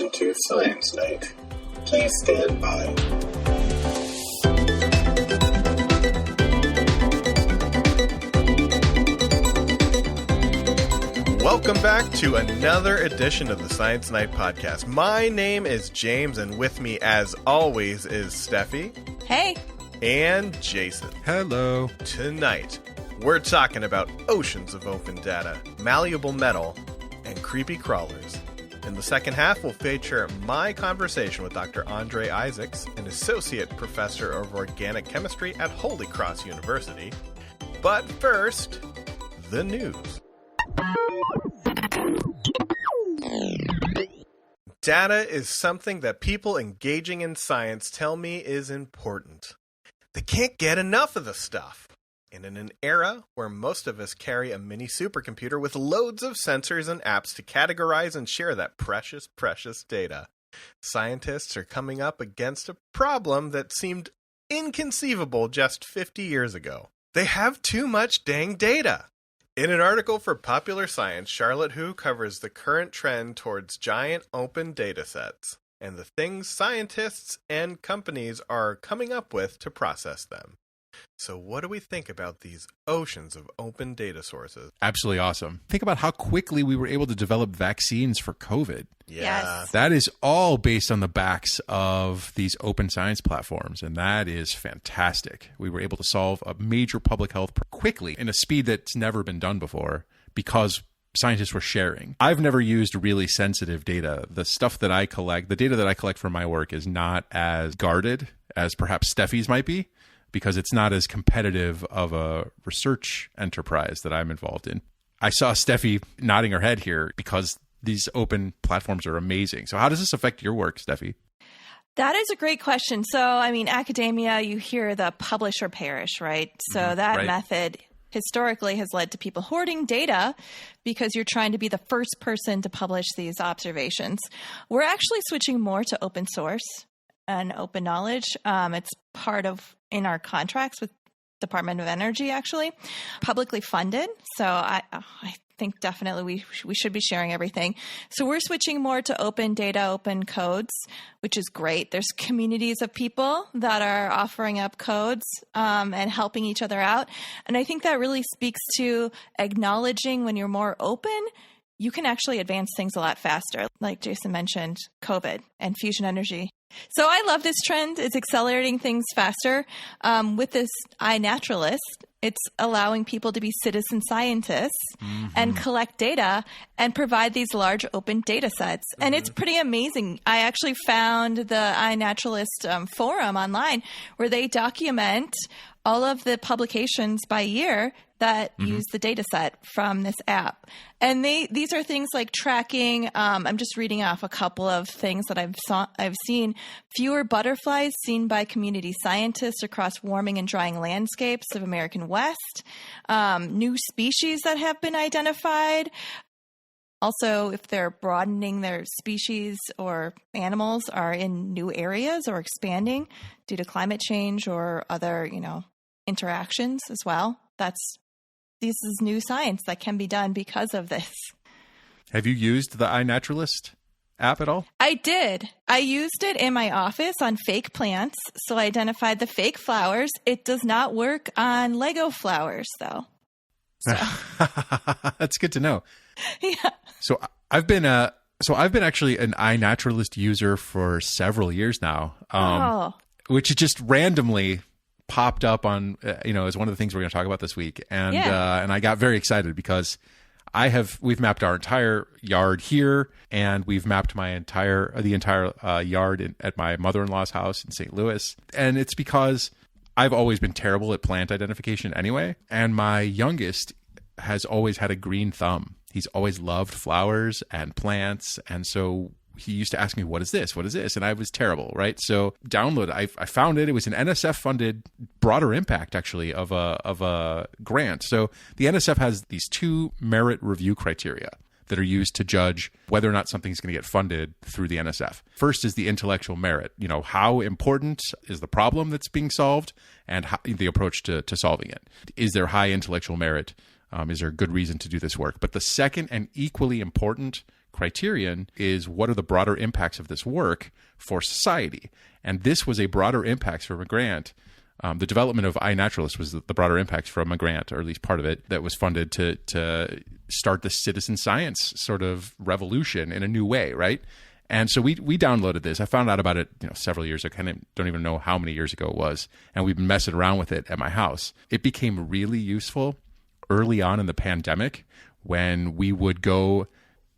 introduction to Science Night. Please stand by. Welcome back to another edition of the Science Night podcast. My name is James, and with me, as always, is Steffi. Hey. And Jason. Hello. Tonight, we're talking about oceans of open data, malleable metal, and creepy crawlers. In the second half, we'll feature my conversation with Dr. Andre Isaacs, an associate professor of organic chemistry at Holy Cross University. But first, the news. Data is something that people engaging in science tell me is important. They can't get enough of the stuff. And in an era where most of us carry a mini supercomputer with loads of sensors and apps to categorize and share that precious, precious data, scientists are coming up against a problem that seemed inconceivable just 50 years ago. They have too much dang data. In an article for Popular Science, Charlotte Hu covers the current trend towards giant open data sets and the things scientists and companies are coming up with to process them. So what do we think about these oceans of open data sources? Absolutely awesome. Think about how quickly we were able to develop vaccines for COVID. Yeah. Yes. That is all based on the backs of these open science platforms, and that is fantastic. We were able to solve a major public health quickly in a speed that's never been done before because scientists were sharing. I've never used really sensitive data. The stuff that I collect, the data that I collect for my work is not as guarded as perhaps Steffi's might be, because it's not as competitive of a research enterprise that I'm involved in. I saw Steffi nodding her head here because these open platforms are amazing. So how does this affect your work, Steffi? That is a great question. So, I mean, academia, you hear the publish or perish, right? So that method historically has led to people hoarding data because you're trying to be the first person to publish these observations. We're actually switching more to open source and open knowledge. It's part of in our contracts with Department of Energy, actually, publicly funded. So I think definitely we should be sharing everything. So we're switching more to open data, open codes, which is great. There's communities of people that are offering up codes and helping each other out. And I think that really speaks to acknowledging when you're more open, you can actually advance things a lot faster. Like Jason mentioned, COVID and fusion energy. So I love this trend. It's accelerating things faster. With this iNaturalist, it's allowing people to be citizen scientists and collect data and provide these large open data sets. And it's pretty amazing. I actually found the iNaturalist forum online where they document all of the publications by year that use the data set from this app. And these are things like tracking. I'm just reading off a couple of things that I've seen. Fewer butterflies seen by community scientists across warming and drying landscapes of American West. New species that have been identified. Also, if they're broadening their species or animals are in new areas or expanding due to climate change or other, interactions as well. This is new science that can be done because of this. Have you used the iNaturalist app at all? I did. I used it in my office on fake plants, so I identified the fake flowers. It does not work on Lego flowers, though. So. That's good to know. Yeah. So I've been actually an iNaturalist user for several years now, which is just randomly popped up on, as one of the things we're going to talk about this week. And and I got very excited because we've mapped our entire yard here, and we've mapped the entire yard at my mother-in-law's house in St. Louis. And it's because I've always been terrible at plant identification anyway. And my youngest has always had a green thumb. He's always loved flowers and plants. And so he used to ask me, what is this? What is this? And I was terrible, right? So I found it. It was an NSF funded broader impact actually of a grant. So the NSF has these 2 merit review criteria that are used to judge whether or not something's going to get funded through the NSF. First is the intellectual merit. How important is the problem that's being solved and the approach to solving it? Is there high intellectual merit? Is there a good reason to do this work? But the second and equally important criterion is what are the broader impacts of this work for society? And this was a broader impacts from a grant. The development of iNaturalist was the broader impacts from a grant, or at least part of it, that was funded to start the citizen science sort of revolution in a new way, right? And so we downloaded this. I found out about it several years ago. I kind of don't even know how many years ago it was. And we've been messing around with it at my house. It became really useful early on in the pandemic when we would go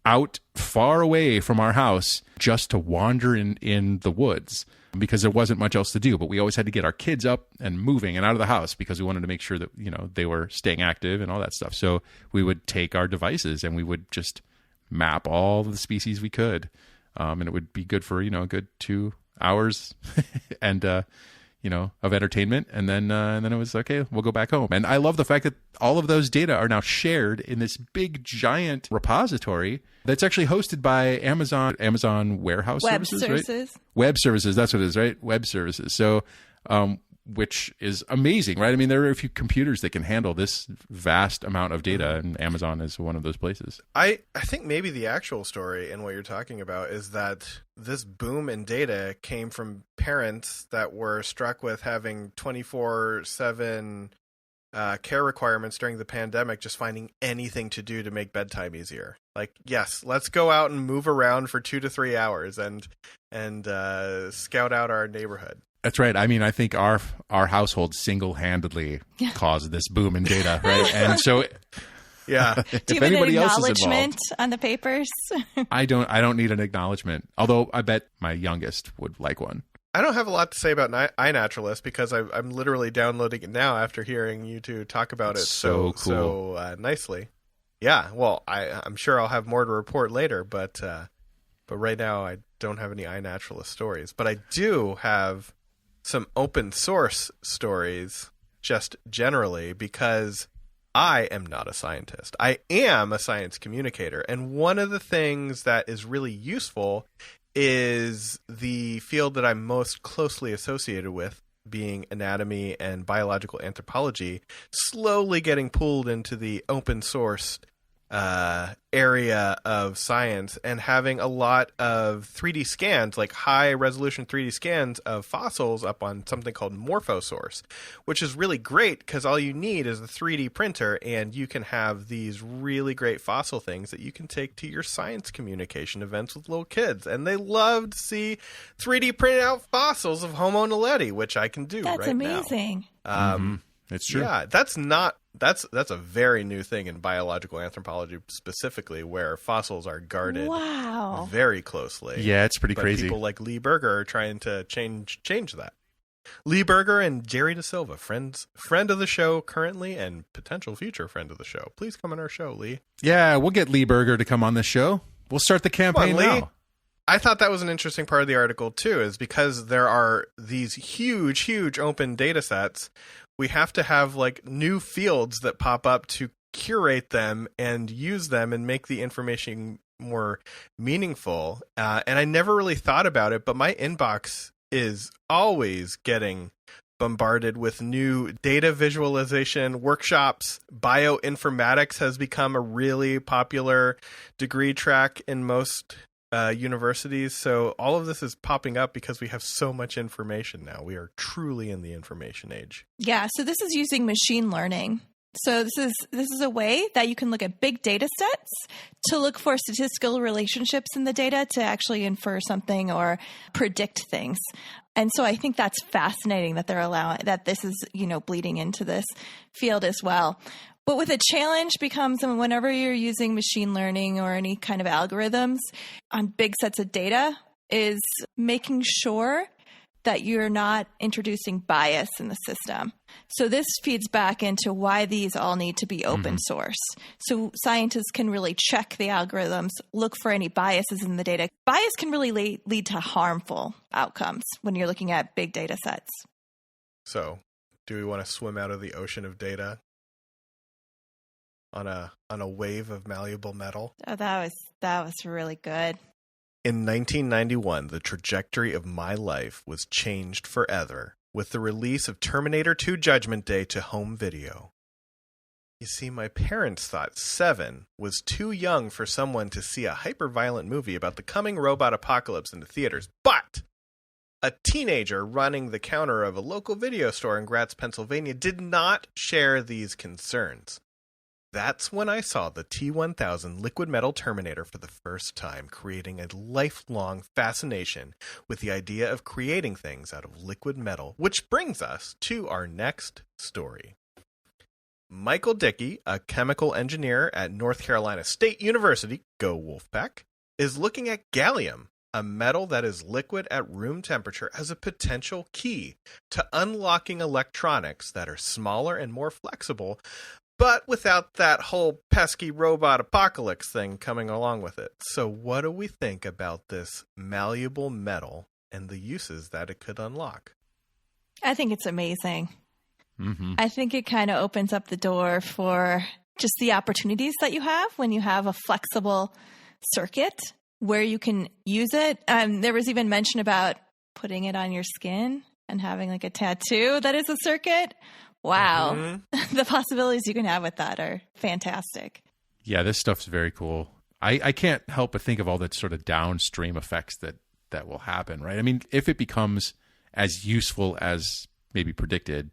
out far away from our house just to wander in the woods because there wasn't much else to do. But we always had to get our kids up and moving and out of the house because we wanted to make sure that, they were staying active and all that stuff. So we would take our devices and we would just map all the species we could. And it would be good for, a good 2 hours and, of entertainment. And then it was, okay, we'll go back home. And I love the fact that all of those data are now shared in this big, giant repository that's actually hosted by Amazon Warehouse Services, right? Web Services, that's what it is, right? Web Services. So, which is amazing, right? I mean, there are a few computers that can handle this vast amount of data, and Amazon is one of those places. I think maybe the actual story in what you're talking about is that this boom in data came from parents that were struck with having 24/7 care requirements during the pandemic, just finding anything to do to make bedtime easier. Like, yes, let's go out and move around for 2 to 3 hours and scout out our neighborhood. That's right. I mean, I think our household single-handedly caused this boom in data, right? And so, yeah. Do you have an acknowledgement on the papers? I don't need an acknowledgement. Although I bet my youngest would like one. I don't have a lot to say about iNaturalist because I'm literally downloading it now after hearing you two talk about it so cool. So nicely. Yeah. Well, I'm sure I'll have more to report later, but right now I don't have any iNaturalist stories. But I do have some open source stories just generally because I am not a scientist. I am a science communicator. And one of the things that is really useful is the field that I'm most closely associated with, being anatomy and biological anthropology, slowly getting pulled into the open source area of science and having a lot of 3D scans, like high resolution 3D scans of fossils up on something called Morphosource, which is really great because all you need is a 3D printer and you can have these really great fossil things that you can take to your science communication events with little kids. And they love to see 3D printed out fossils of Homo naledi, which I can do right now. That's amazing. It's true. Yeah, that's a very new thing in biological anthropology specifically, where fossils are guarded very closely. Yeah, it's pretty crazy. People like Lee Berger are trying to change that. Lee Berger and Jerry DeSilva, friend of the show currently and potential future friend of the show. Please come on our show, Lee. Yeah, we'll get Lee Berger to come on the show. We'll start the campaign now. I thought that was an interesting part of the article too, is because there are these huge open data sets. We have to have like new fields that pop up to curate them and use them and make the information more meaningful. And I never really thought about it, but my inbox is always getting bombarded with new data visualization workshops. Bioinformatics has become a really popular degree track in most universities. So all of this is popping up because we have so much information now. We are truly in the information age. Yeah. So this is using machine learning. So this is a way that you can look at big data sets to look for statistical relationships in the data to actually infer something or predict things. And so I think that's fascinating that they're allowing that this is, bleeding into this field as well. But with a challenge becomes whenever you're using machine learning or any kind of algorithms on big sets of data is making sure that you're not introducing bias in the system. So this feeds back into why these all need to be open source. So scientists can really check the algorithms, look for any biases in the data. Bias can really lead to harmful outcomes when you're looking at big data sets. So do we want to swim out of the ocean of data on a wave of malleable metal? Oh, that was really good. In 1991, the trajectory of my life was changed forever with the release of Terminator 2 Judgment Day to home video. You see, my parents thought 7 was too young for someone to see a hyper-violent movie about the coming robot apocalypse in the theaters. But a teenager running the counter of a local video store in Gratz, Pennsylvania did not share these concerns. That's when I saw the T-1000 liquid metal Terminator for the first time, creating a lifelong fascination with the idea of creating things out of liquid metal, which brings us to our next story. Michael Dickey, a chemical engineer at North Carolina State University, go Wolfpack, is looking at gallium, a metal that is liquid at room temperature, as a potential key to unlocking electronics that are smaller and more flexible, but without that whole pesky robot apocalypse thing coming along with it. So what do we think about this malleable metal and the uses that it could unlock? I think it's amazing. I think it kind of opens up the door for just the opportunities that you have when you have a flexible circuit where you can use it. There was even mention about putting it on your skin and having like a tattoo that is a circuit. Wow. The possibilities you can have with that are fantastic. Yeah, this stuff's very cool. I can't help but think of all the sort of downstream effects that will happen, right? I mean, if it becomes as useful as maybe predicted,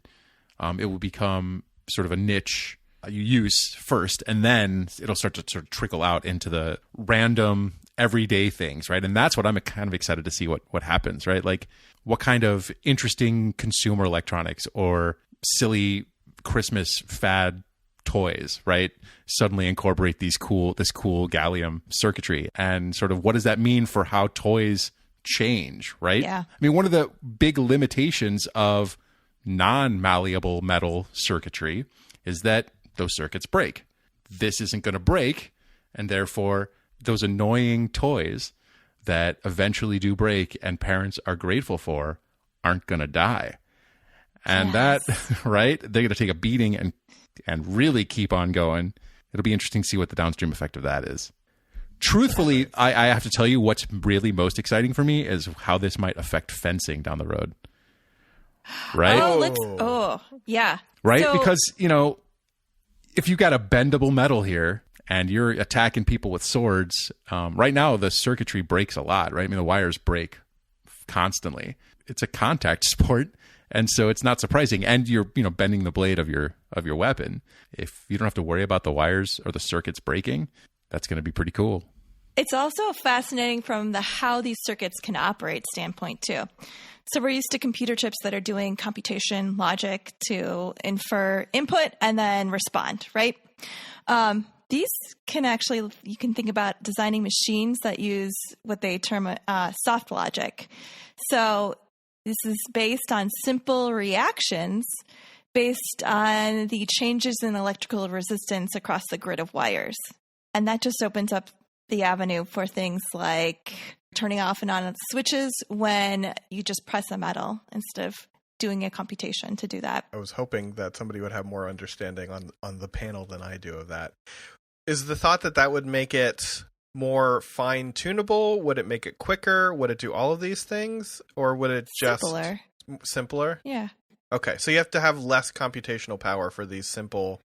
it will become sort of a niche you use first, and then it'll start to sort of trickle out into the random everyday things, right? And that's what I'm kind of excited to see what happens, right? Like what kind of interesting consumer electronics or silly Christmas fad toys, right, suddenly incorporate this cool gallium circuitry, and sort of what does that mean for how toys change, right? Yeah. I mean, one of the big limitations of non-malleable metal circuitry is that those circuits break. This isn't going to break, and therefore those annoying toys that eventually do break and parents are grateful for aren't going to die. And that, right, they're going to take a beating and really keep on going. It'll be interesting to see what the downstream effect of that is. Truthfully, I have to tell you what's really most exciting for me is how this might affect fencing down the road. Right? Yeah. Right? So, because, if you got a bendable metal here and you're attacking people with swords, right now the circuitry breaks a lot, right? I mean, the wires break constantly. It's a contact sport, and so it's not surprising. And you're, bending the blade of your weapon. If you don't have to worry about the wires or the circuits breaking, that's going to be pretty cool. It's also fascinating from the how these circuits can operate standpoint too. So we're used to computer chips that are doing computation logic to infer input and then respond, right? These can actually, you can think about designing machines that use what they term soft logic. So this is based on simple reactions based on the changes in electrical resistance across the grid of wires. And that just opens up the avenue for things like turning off and on switches when you just press a metal instead of doing a computation to do that. I was hoping that somebody would have more understanding on the panel than I do of that. Is the thought that would make it more fine-tunable? Would it make it quicker? Would it do all of these things? Or would it just... Simpler? Yeah. Okay, so you have to have less computational power for these simple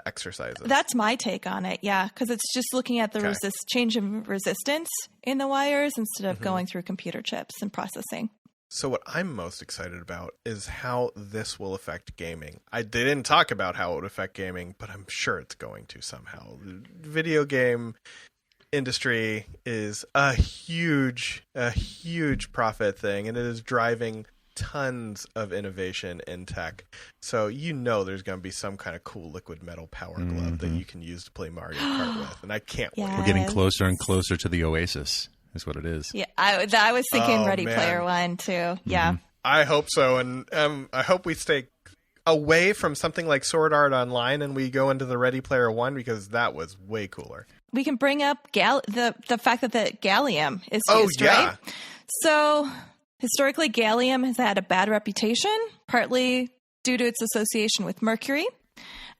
exercises. That's my take on it, yeah, because it's just looking at the change in resistance in the wires instead of going through computer chips and processing. So what I'm most excited about is how this will affect gaming. They didn't talk about how it would affect gaming, but I'm sure it's going to somehow. The video game industry is a huge profit thing, and it is driving tons of innovation in tech. So there's going to be some kind of cool liquid metal power glove that you can use to play Mario Kart with, and I can't wait. We're getting closer and closer to the Oasis, is what it is. Yeah, I was thinking Ready Player One too. Yeah, I hope so, and I hope we stay away from something like Sword Art Online and we go into the Ready Player One, because that was way cooler. We can bring up the fact that the gallium is used, right? So historically, gallium has had a bad reputation, partly due to its association with mercury,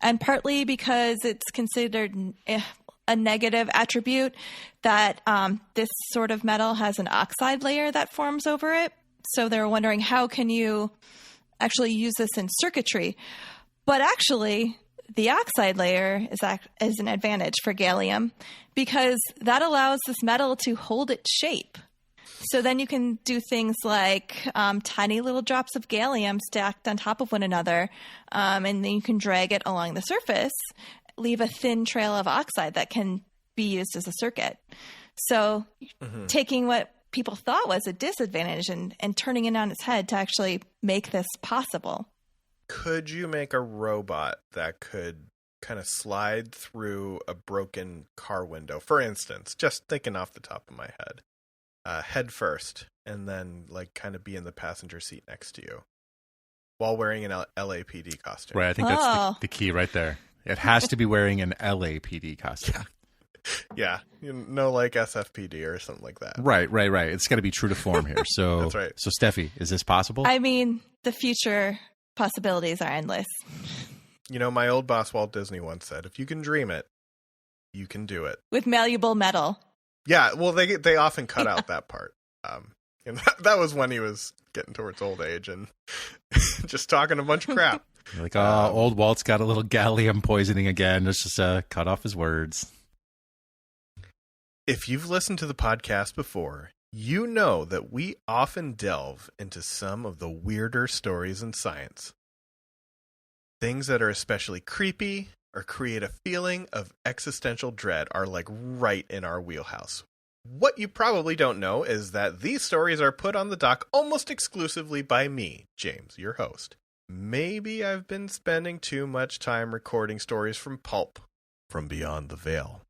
and partly because it's considered a negative attribute that this sort of metal has an oxide layer that forms over it. So they're wondering, how can you actually use this in circuitry? But actually, the oxide layer is an advantage for gallium because that allows this metal to hold its shape. So then you can do things like tiny little drops of gallium stacked on top of one another, and then you can drag it along the surface, leave a thin trail of oxide that can be used as a circuit. So taking what people thought was a disadvantage and turning it on its head to actually make this possible. Could you make a robot that could kind of slide through a broken car window, for instance, just thinking off the top of my head first, and then like kind of be in the passenger seat next to you while wearing an LAPD costume? Right. I think that's the key right there. It has to be wearing an LAPD costume. Yeah. Like SFPD or something like that. Right. It's got to be true to form here. So, that's right. So Steffi, is this possible? I mean, the future possibilities are endless. My old boss Walt Disney once said, if you can dream it, you can do it. With malleable metal. Yeah, well, they often cut out that part. And that was when he was getting towards old age and just talking a bunch of crap. You're like, old Walt's got a little gallium poisoning again. Let's just cut off his words. If you've listened to the podcast before, you know that we often delve into some of the weirder stories in science. Things that are especially creepy or create a feeling of existential dread are like right in our wheelhouse. What you probably don't know is that these stories are put on the dock almost exclusively by me, James, your host. Maybe I've been spending too much time recording stories from pulp, from beyond the veil.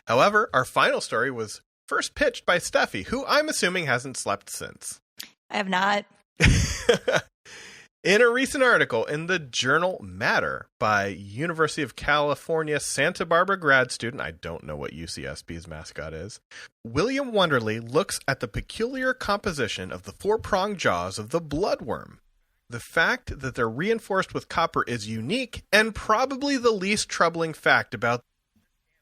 However, our final story was first pitched by Steffi, who I'm assuming hasn't slept since. I have not. In a recent article in the journal Matter by University of California, Santa Barbara grad student, I don't know what UCSB's mascot is, William Wonderly looks at the peculiar composition of the four-pronged jaws of the bloodworm. The fact that they're reinforced with copper is unique and probably the least troubling fact about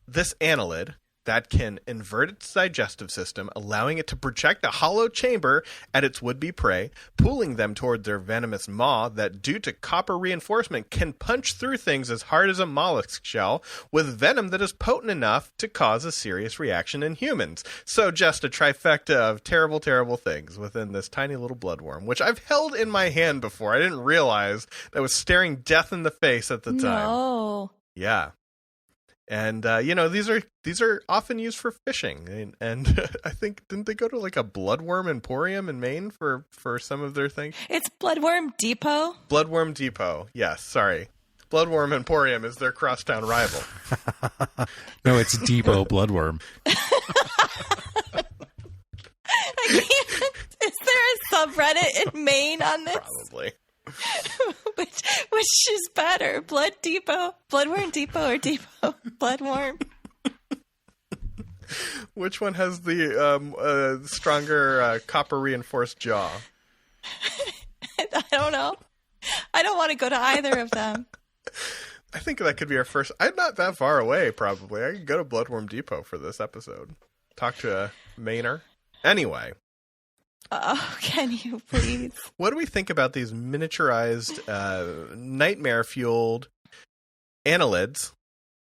this annelid that can invert its digestive system, allowing it to project a hollow chamber at its would-be prey, pulling them toward their venomous maw that, due to copper reinforcement, can punch through things as hard as a mollusk shell with venom that is potent enough to cause a serious reaction in humans. So just a trifecta of terrible, terrible things within this tiny little bloodworm, which I've held in my hand before. I didn't realize that I was staring death in the face at the time. No. Yeah. And, these are often used for fishing. And I think, didn't they go to like a bloodworm emporium in Maine for some of their things? It's Bloodworm Depot? Bloodworm Depot. Yes, sorry. Bloodworm Emporium is their crosstown rival. No, it's Depot Bloodworm. I can't. Is there a subreddit in Maine on this? Probably. Which is better? Bloodworm Depot or Depot Bloodworm? Which one has the stronger copper reinforced jaw? I don't know. I don't want to go to either of them. I think that could be our first. I'm not that far away, probably. I could go to Bloodworm Depot for this episode. Talk to a Mainer. Anyway. Oh, can you please? What do we think about these miniaturized, nightmare-fueled annelids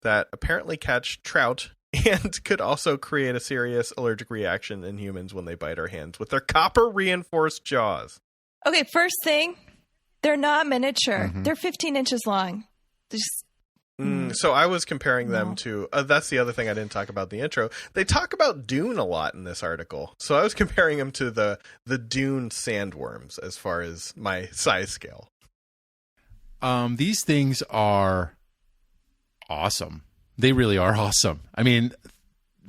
that apparently catch trout and could also create a serious allergic reaction in humans when they bite our hands with their copper-reinforced jaws? Okay, first thing, they're not miniature. Mm-hmm. They're 15 inches long. So I was comparing them to, that's the other thing I didn't talk about in the intro. They talk about Dune a lot in this article. So I was comparing them to the Dune sandworms as far as my size scale. These things are awesome. They really are awesome. I mean,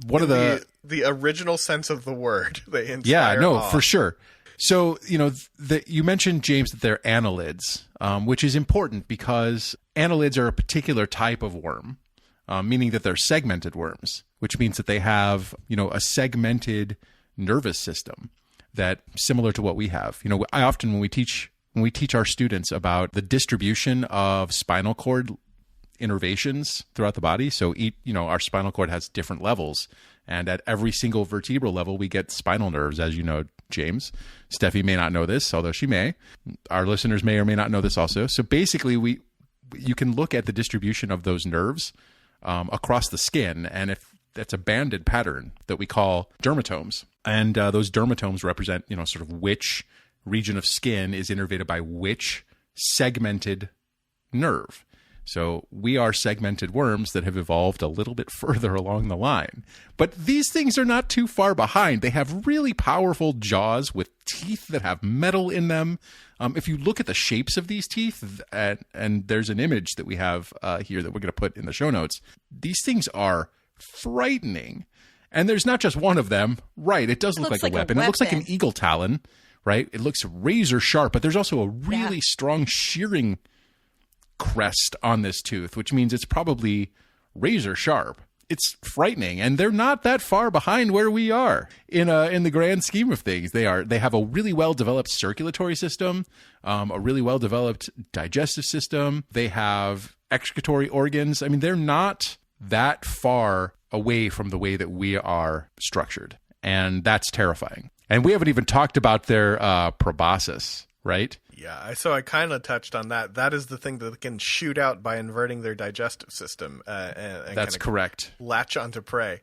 one of the original sense of the word. They inspire awe. For sure. So, you mentioned, James, that they're annelids, which is important because annelids are a particular type of worm, meaning that they're segmented worms, which means that they have, a segmented nervous system that similar to what we have. I often, when we teach our students about the distribution of spinal cord innervations throughout the body. So, our spinal cord has different levels. And at every single vertebral level, we get spinal nerves, as you know, James. Steffi may not know this, although she may. Our listeners may or may not know this also. So basically, you can look at the distribution of those nerves across the skin, and if that's a banded pattern that we call dermatomes. And those dermatomes represent, sort of which region of skin is innervated by which segmented nerve. So we are segmented worms that have evolved a little bit further along the line. But these things are not too far behind. They have really powerful jaws with teeth that have metal in them. If you look at the shapes of these teeth, and there's an image that we have here that we're going to put in the show notes, these things are frightening. And there's not just one of them. Right, it does look like a weapon. It looks like an eagle talon, right? It looks razor sharp, but there's also a really strong shearing crest on this tooth, which means it's probably razor sharp. It's frightening, and they're not that far behind where we are in the grand scheme of things. They have a really well developed circulatory system, a really well developed digestive system. They have excretory organs. I mean, they're not that far away from the way that we are structured, and that's terrifying. And we haven't even talked about their proboscis, right? Yeah, so I kind of touched on that. That is the thing that can shoot out by inverting their digestive system. And that's correct. Latch onto prey.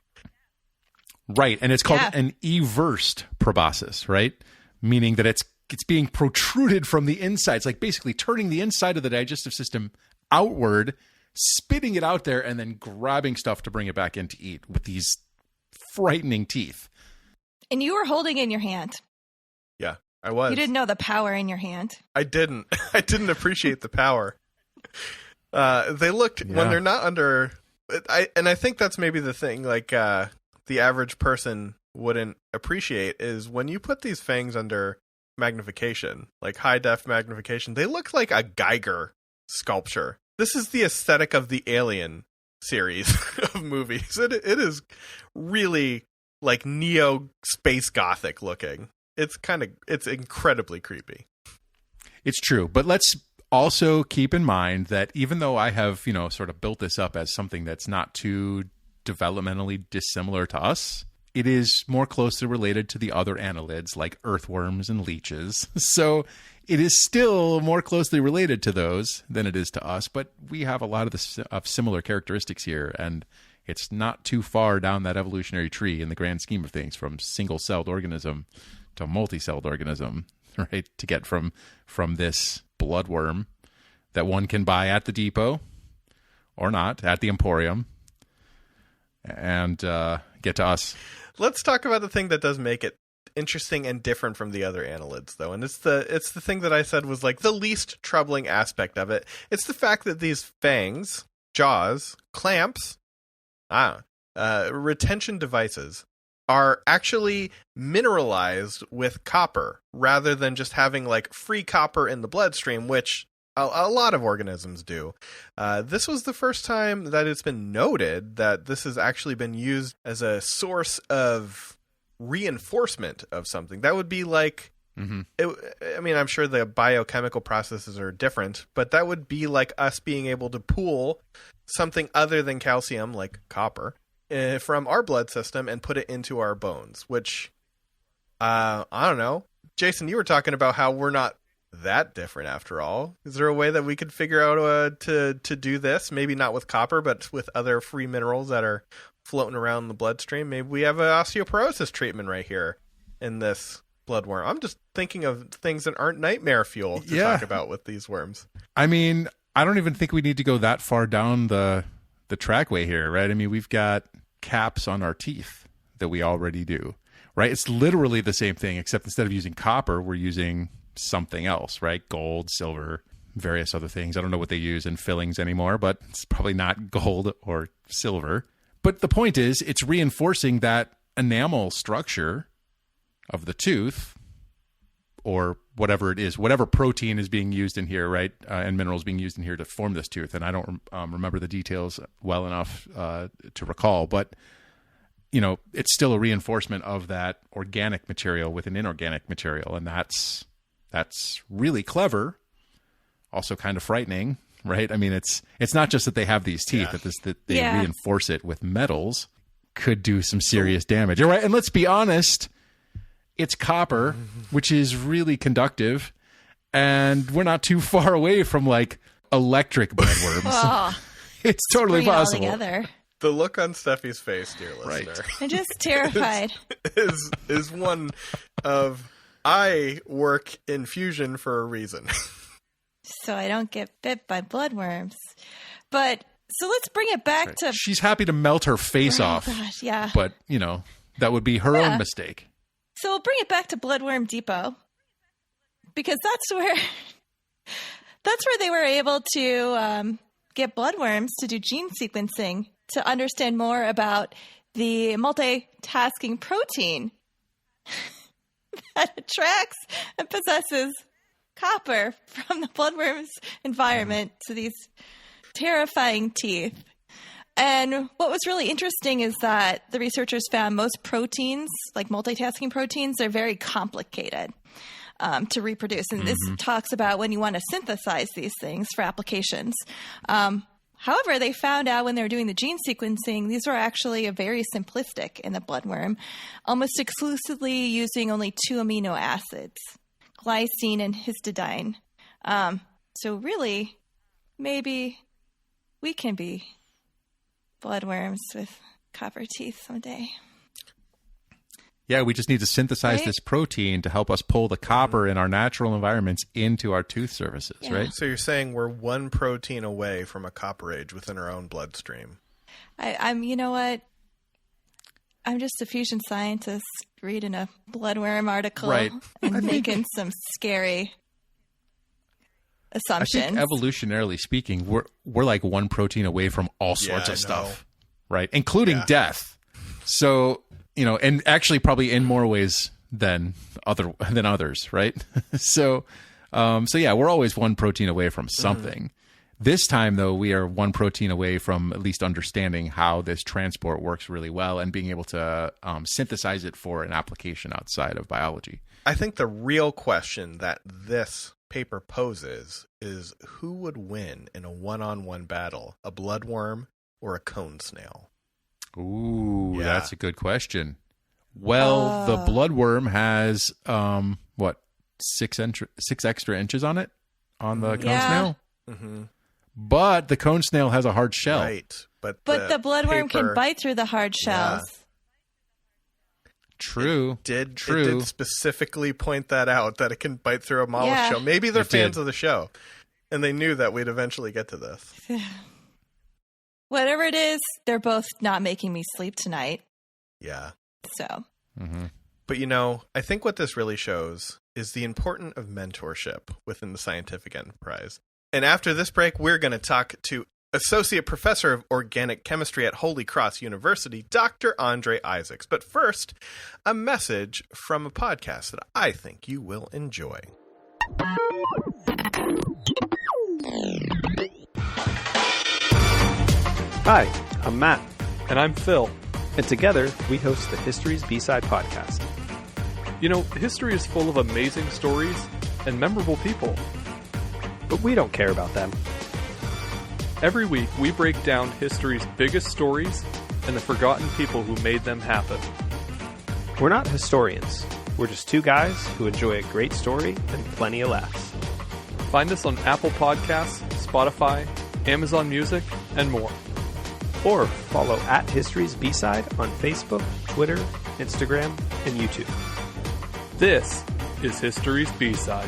Right, and it's called an eversed proboscis, right? Meaning that it's being protruded from the inside. It's like basically turning the inside of the digestive system outward, spitting it out there, and then grabbing stuff to bring it back in to eat with these frightening teeth. And you were holding in your hand. Yeah. I was. You didn't know the power in your hand. I didn't. I didn't appreciate the power. They looked, when they're not under... I think that's maybe the thing, like, the average person wouldn't appreciate, is when you put these fangs under magnification, like high-def magnification, they look like a Geiger sculpture. This is the aesthetic of the Alien series of movies. It is really, like, neo-space gothic looking. It's incredibly creepy. It's true. But let's also keep in mind that even though I have, sort of built this up as something that's not too developmentally dissimilar to us, it is more closely related to the other annelids like earthworms and leeches. So it is still more closely related to those than it is to us. But we have a lot of similar characteristics here. And it's not too far down that evolutionary tree in the grand scheme of things, from single-celled organism to multi-celled organism, right? To get from this bloodworm that one can buy at the depot or not at the Emporium and get to us. Let's talk about the thing that does make it interesting and different from the other annelids, though. And it's the thing that I said was like the least troubling aspect of it. It's the fact that these fangs, jaws, clamps, retention devices are actually mineralized with copper rather than just having like free copper in the bloodstream, which a lot of organisms do. This was the first time that it's been noted that this has actually been used as a source of reinforcement of something. That would be like, I'm sure the biochemical processes are different, but that would be like us being able to pool something other than calcium, like copper, from our blood system and put it into our bones, which, I don't know. Jason, you were talking about how we're not that different after all. Is there a way that we could figure out to do this? Maybe not with copper, but with other free minerals that are floating around the bloodstream. Maybe we have an osteoporosis treatment right here in this bloodworm. I'm just thinking of things that aren't nightmare fuel to talk about with these worms. I mean, I don't even think we need to go that far down the trackway here, right? I mean, we've got caps on our teeth that we already do, right? It's literally the same thing, except instead of using copper, we're using something else, right? Gold, silver, various other things. I don't know what they use in fillings anymore, but it's probably not gold or silver. But the point is, it's reinforcing that enamel structure of the tooth, or whatever it is, whatever protein is being used in here, right? And minerals being used in here to form this tooth. And I don't remember the details well enough to recall, but it's still a reinforcement of that organic material with an inorganic material. And that's really clever. Also kind of frightening, right? I mean, it's not just that they have these teeth, that they reinforce it with metals. Could do some serious damage. You're right. And let's be honest, it's copper, which is really conductive, and we're not too far away from like electric bloodworms. Oh, it's totally possible. The look on Steffi's face, dear listener, I'm just terrified. is one of, I work in fusion for a reason. So I don't get bit by bloodworms. But so let's bring it back to. She's happy to melt her face off. Gosh, yeah. But, that would be her own mistake. So we'll bring it back to Bloodworm Depot. Because that's where they were able to get bloodworms to do gene sequencing to understand more about the multitasking protein that attracts and possesses copper from the bloodworm's environment to these terrifying teeth. And what was really interesting is that the researchers found most proteins, like multitasking proteins, are very complicated to reproduce. And this talks about when you want to synthesize these things for applications. However, they found out when they were doing the gene sequencing, these were actually very simplistic in the bloodworm, almost exclusively using only 2 amino acids, glycine and histidine. So really, maybe we can be bloodworms with copper teeth someday. Yeah, we just need to synthesize this protein to help us pull the copper in our natural environments into our tooth surfaces, right? So you're saying we're one protein away from a copper age within our own bloodstream. I'm, you know what? I'm just a fusion scientist reading a bloodworm article and making some scary assumptions. I think evolutionarily speaking, we're like one protein away from all sorts of stuff, right? Including death. So, and actually probably in more ways than others, right? So yeah, we're always one protein away from something. This time, though, we are one protein away from at least understanding how this transport works really well and being able to synthesize it for an application outside of biology. I think the real question that this paper poses is who would win in a one-on-one battle, a bloodworm or a cone snail? Ooh, that's a good question. Well, the bloodworm has, 6 extra inches on it, on the cone snail? Mm-hmm. But the cone snail has a hard shell. Right. But the bloodworm can bite through the hard shells. Yeah. True. It did specifically point that out, that it can bite through a mollusk shell. Maybe they're fans of the show, and they knew that we'd eventually get to this. Whatever it is, they're both not making me sleep tonight. Yeah. So. Mm-hmm. But, I think what this really shows is the importance of mentorship within the scientific enterprise. And after this break, we're going to talk to Associate Professor of Organic Chemistry at Holy Cross University, Dr. Andre Isaacs. But first, a message from a podcast that I think you will enjoy. Hi, I'm Matt. And I'm Phil. And together, we host the History's B-Side podcast. History is full of amazing stories and memorable people. But we don't care about them. Every week, we break down history's biggest stories and the forgotten people who made them happen. We're not historians. We're just two guys who enjoy a great story and plenty of laughs. Find us on Apple Podcasts, Spotify, Amazon Music, and more. Or follow at History's B-Side on Facebook, Twitter, Instagram, and YouTube. This is History's B-Side.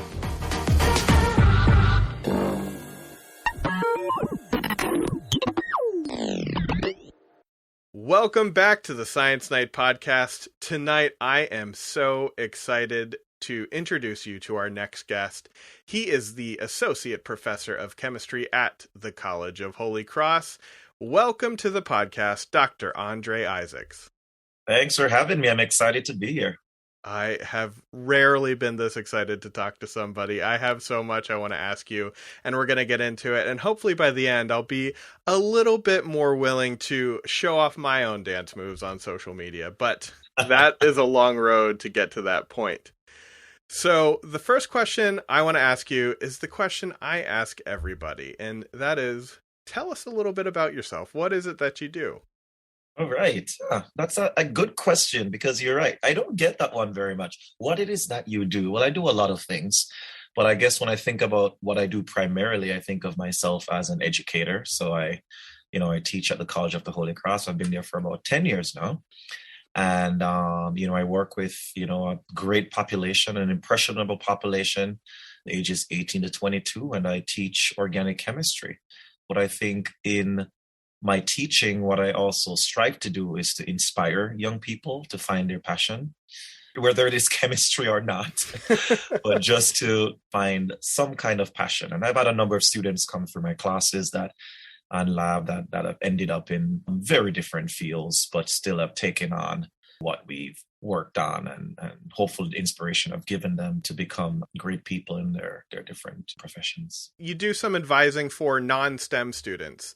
Welcome back to the Science Night podcast. Tonight, I am so excited to introduce you to our next guest. He is the Associate Professor of Chemistry at the College of Holy Cross. Welcome to the podcast, Dr. Andre Isaacs. Thanks for having me. I'm excited to be here. I have rarely been this excited to talk to somebody. I have so much I want to ask you, and we're going to get into it. And hopefully by the end, I'll be a little bit more willing to show off my own dance moves on social media. But that is a long road to get to that point. So the first question I want to ask you is the question I ask everybody, and that is, tell us a little bit about yourself. What is it that you do? All right. That's a good question, because you're right. I don't get that one very much. What it is that you do? Well, I do a lot of things. But I guess when I think about what I do primarily, I think of myself as an educator. So I teach at the College of the Holy Cross. I've been there for about 10 years now. And, I work with, a great population, an impressionable population, ages 18 to 22, and I teach organic chemistry. But I think in my teaching, what I also strive to do is to inspire young people to find their passion, whether it is chemistry or not, but just to find some kind of passion. And I've had a number of students come through my classes and lab that have ended up in very different fields, but still have taken on what we've worked on, and hopefully the inspiration I've given them to become great people in their different professions. You do some advising for non-STEM students.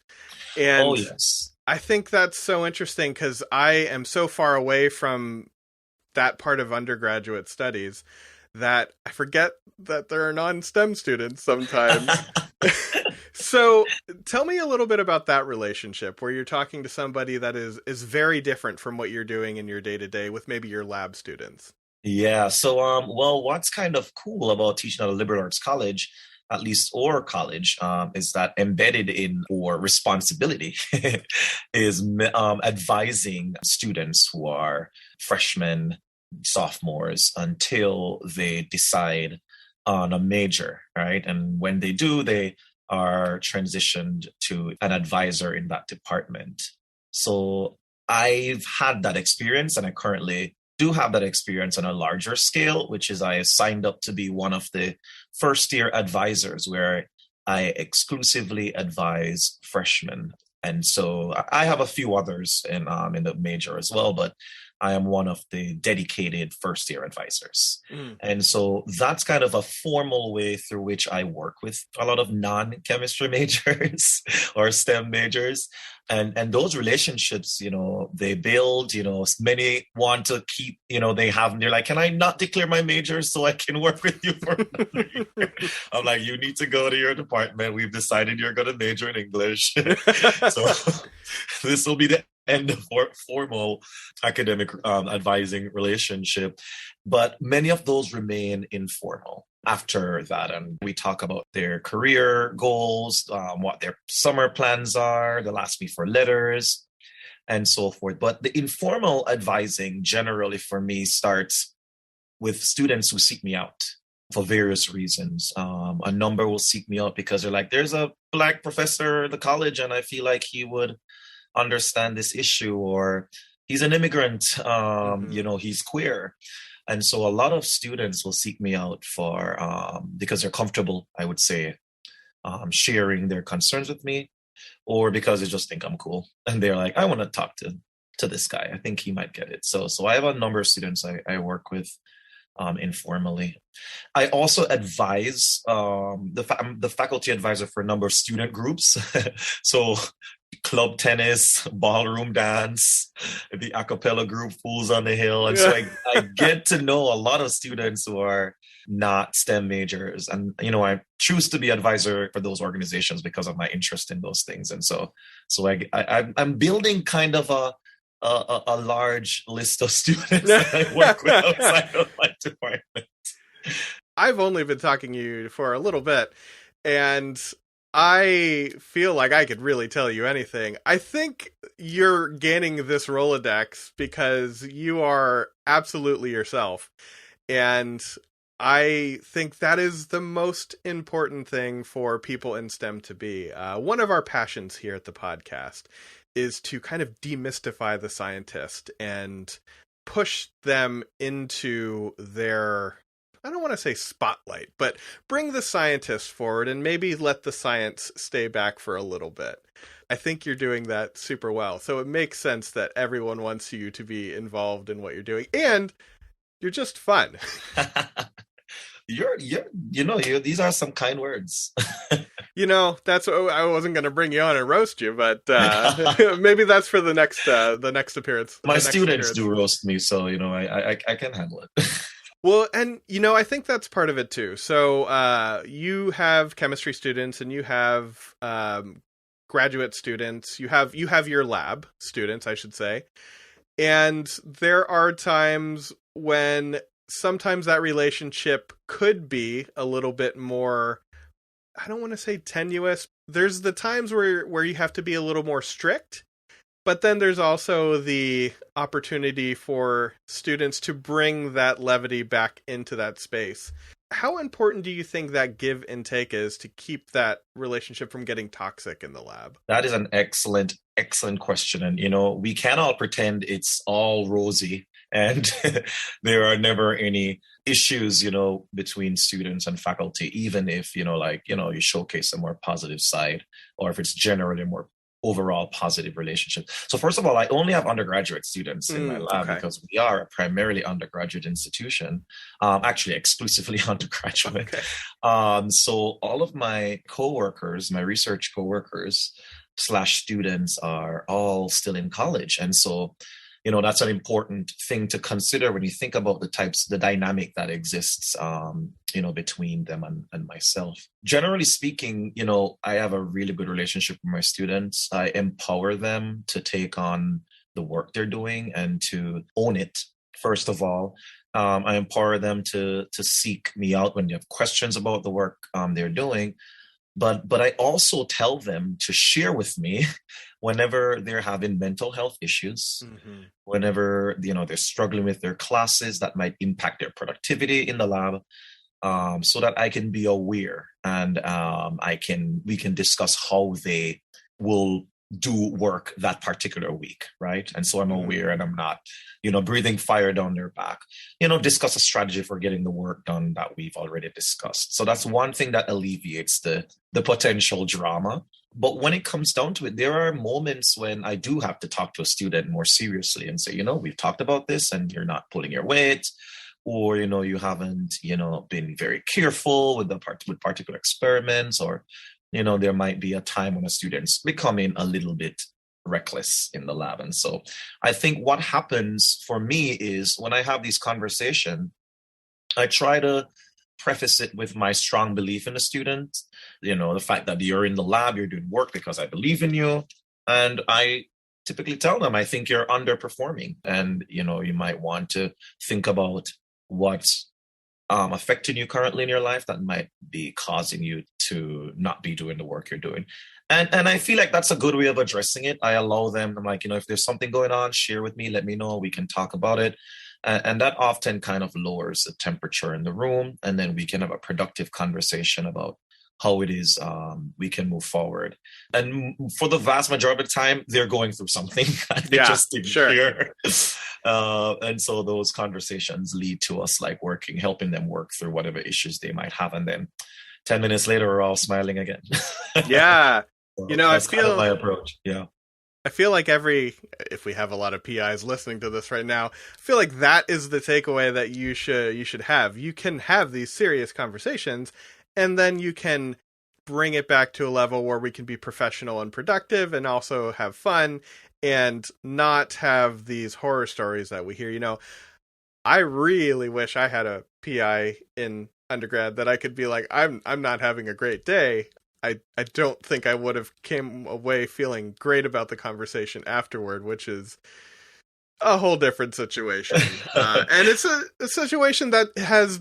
And oh, yes. I think that's so interesting because I am so far away from that part of undergraduate studies that I forget that there are non-STEM students sometimes. So tell me a little bit about that relationship where you're talking to somebody that is very different from what you're doing in your day-to-day with maybe your lab students. Yeah. So, what's kind of cool about teaching at a liberal arts college, at least our college, is that embedded in our responsibility is advising students who are freshmen, sophomores, until they decide on a major, right? And when they do, they are transitioned to an advisor in that department. So I've had that experience, and I currently do have that experience on a larger scale, which is I signed up to be one of the first year advisors where I exclusively advise freshmen. And so I have a few others in the major as well, but I am one of the dedicated first year advisors. And so that's kind of a formal way through which I work with a lot of non-chemistry majors or STEM majors. And those relationships, they build, many want to keep, they're like, can I not declare my major so I can work with you for another year? I'm like, you need to go to your department. We've decided you're going to major in English. So this will be the end of our formal academic advising relationship. But many of those remain informal after that. And we talk about their career goals, what their summer plans are. They'll ask me for letters and so forth. But the informal advising generally for me starts with students who seek me out for various reasons. A number will seek me out because they're like, there's a Black professor at the college and I feel like he would understand this issue, or he's an immigrant, he's queer. And so a lot of students will seek me out for, because they're comfortable, I would say, sharing their concerns with me, or because they just think I'm cool. And they're like, I want to talk to this guy. I think he might get it. So I have a number of students I work with informally. I advise the faculty advisor for a number of student groups. So club tennis, ballroom dance, the a cappella group Fools on the Hill. And so I get to know a lot of students who are not STEM majors. And, I choose to be advisor for those organizations because of my interest in those things. And so I'm building kind of a large list of students that I work with outside of my department. I've only been talking to you for a little bit, and I feel like I could really tell you anything. I think you're gaining this Rolodex because you are absolutely yourself. And I think that is the most important thing for people in STEM to be. One of our passions here at the podcast is to kind of demystify the scientist and push them into their, I don't want to say spotlight, but bring the scientist forward and maybe let the science stay back for a little bit. I think you're doing that super well. So it makes sense that everyone wants you to be involved in what you're doing, and you're just fun. These are some kind words. That's what I wasn't going to bring you on and roast you, but maybe that's for the next appearance. My students do roast me, so I can handle it. Well, and I think that's part of it too. So you have chemistry students, and you have graduate students. You have your lab students, I should say, and there are times when sometimes that relationship could be a little bit more, I don't want to say tenuous. There's the times where you have to be a little more strict, but then there's also the opportunity for students to bring that levity back into that space. How important do you think that give and take is to keep that relationship from getting toxic in the lab? That is an excellent question. And, we can all pretend it's all rosy and there are never any issues, between students and faculty, even if, you showcase a more positive side, or if it's generally a more overall positive relationship. So first of all, I only have undergraduate students in my lab because we are a primarily undergraduate institution, actually exclusively undergraduate. Okay. So all of my coworkers, my research coworkers / students are all still in college. And so, that's an important thing to consider when you think about the dynamic that exists, between them and myself. Generally speaking, I have a really good relationship with my students. I empower them to take on the work they're doing and to own it, first of all. I empower them to seek me out when they have questions about the work they're doing. But I also tell them to share with me whenever they're having mental health issues, whenever they're struggling with their classes that might impact their productivity in the lab, so that I can be aware and we can discuss how they will do work that particular week, right? And so I'm aware and I'm not, breathing fire down their back, discuss a strategy for getting the work done that we've already discussed. So that's one thing that alleviates the potential drama. But when it comes down to it, there are moments when I do have to talk to a student more seriously and say, we've talked about this and you're not pulling your weight, or, you haven't, been very careful with particular experiments, or, there might be a time when a student's becoming a little bit reckless in the lab. And so I think what happens for me is when I have these conversations, I try to preface it with my strong belief in the student, the fact that you're in the lab, you're doing work because I believe in you. And I typically tell them, I think you're underperforming and, you might want to think about what's affecting you currently in your life that might be causing you to not be doing the work you're doing. And I feel like that's a good way of addressing it. I allow them, I'm like, if there's something going on, share with me, let me know, we can talk about it. And that often kind of lowers the temperature in the room. And then we can have a productive conversation about how it is we can move forward. And for the vast majority of the time, they're going through something. They just didn't share. And so those conversations lead to us helping them work through whatever issues they might have. And then 10 minutes later, we're all smiling again. Yeah. So that's kind of my approach. Yeah. I feel like if we have a lot of PIs listening to this right now, I feel like that is the takeaway that you should have. You can have these serious conversations, and then you can bring it back to a level where we can be professional and productive and also have fun and not have these horror stories that we hear. I really wish I had a PI in undergrad that I could be like, I'm not having a great day. I don't think I would have came away feeling great about the conversation afterward, which is a whole different situation. And it's a situation that has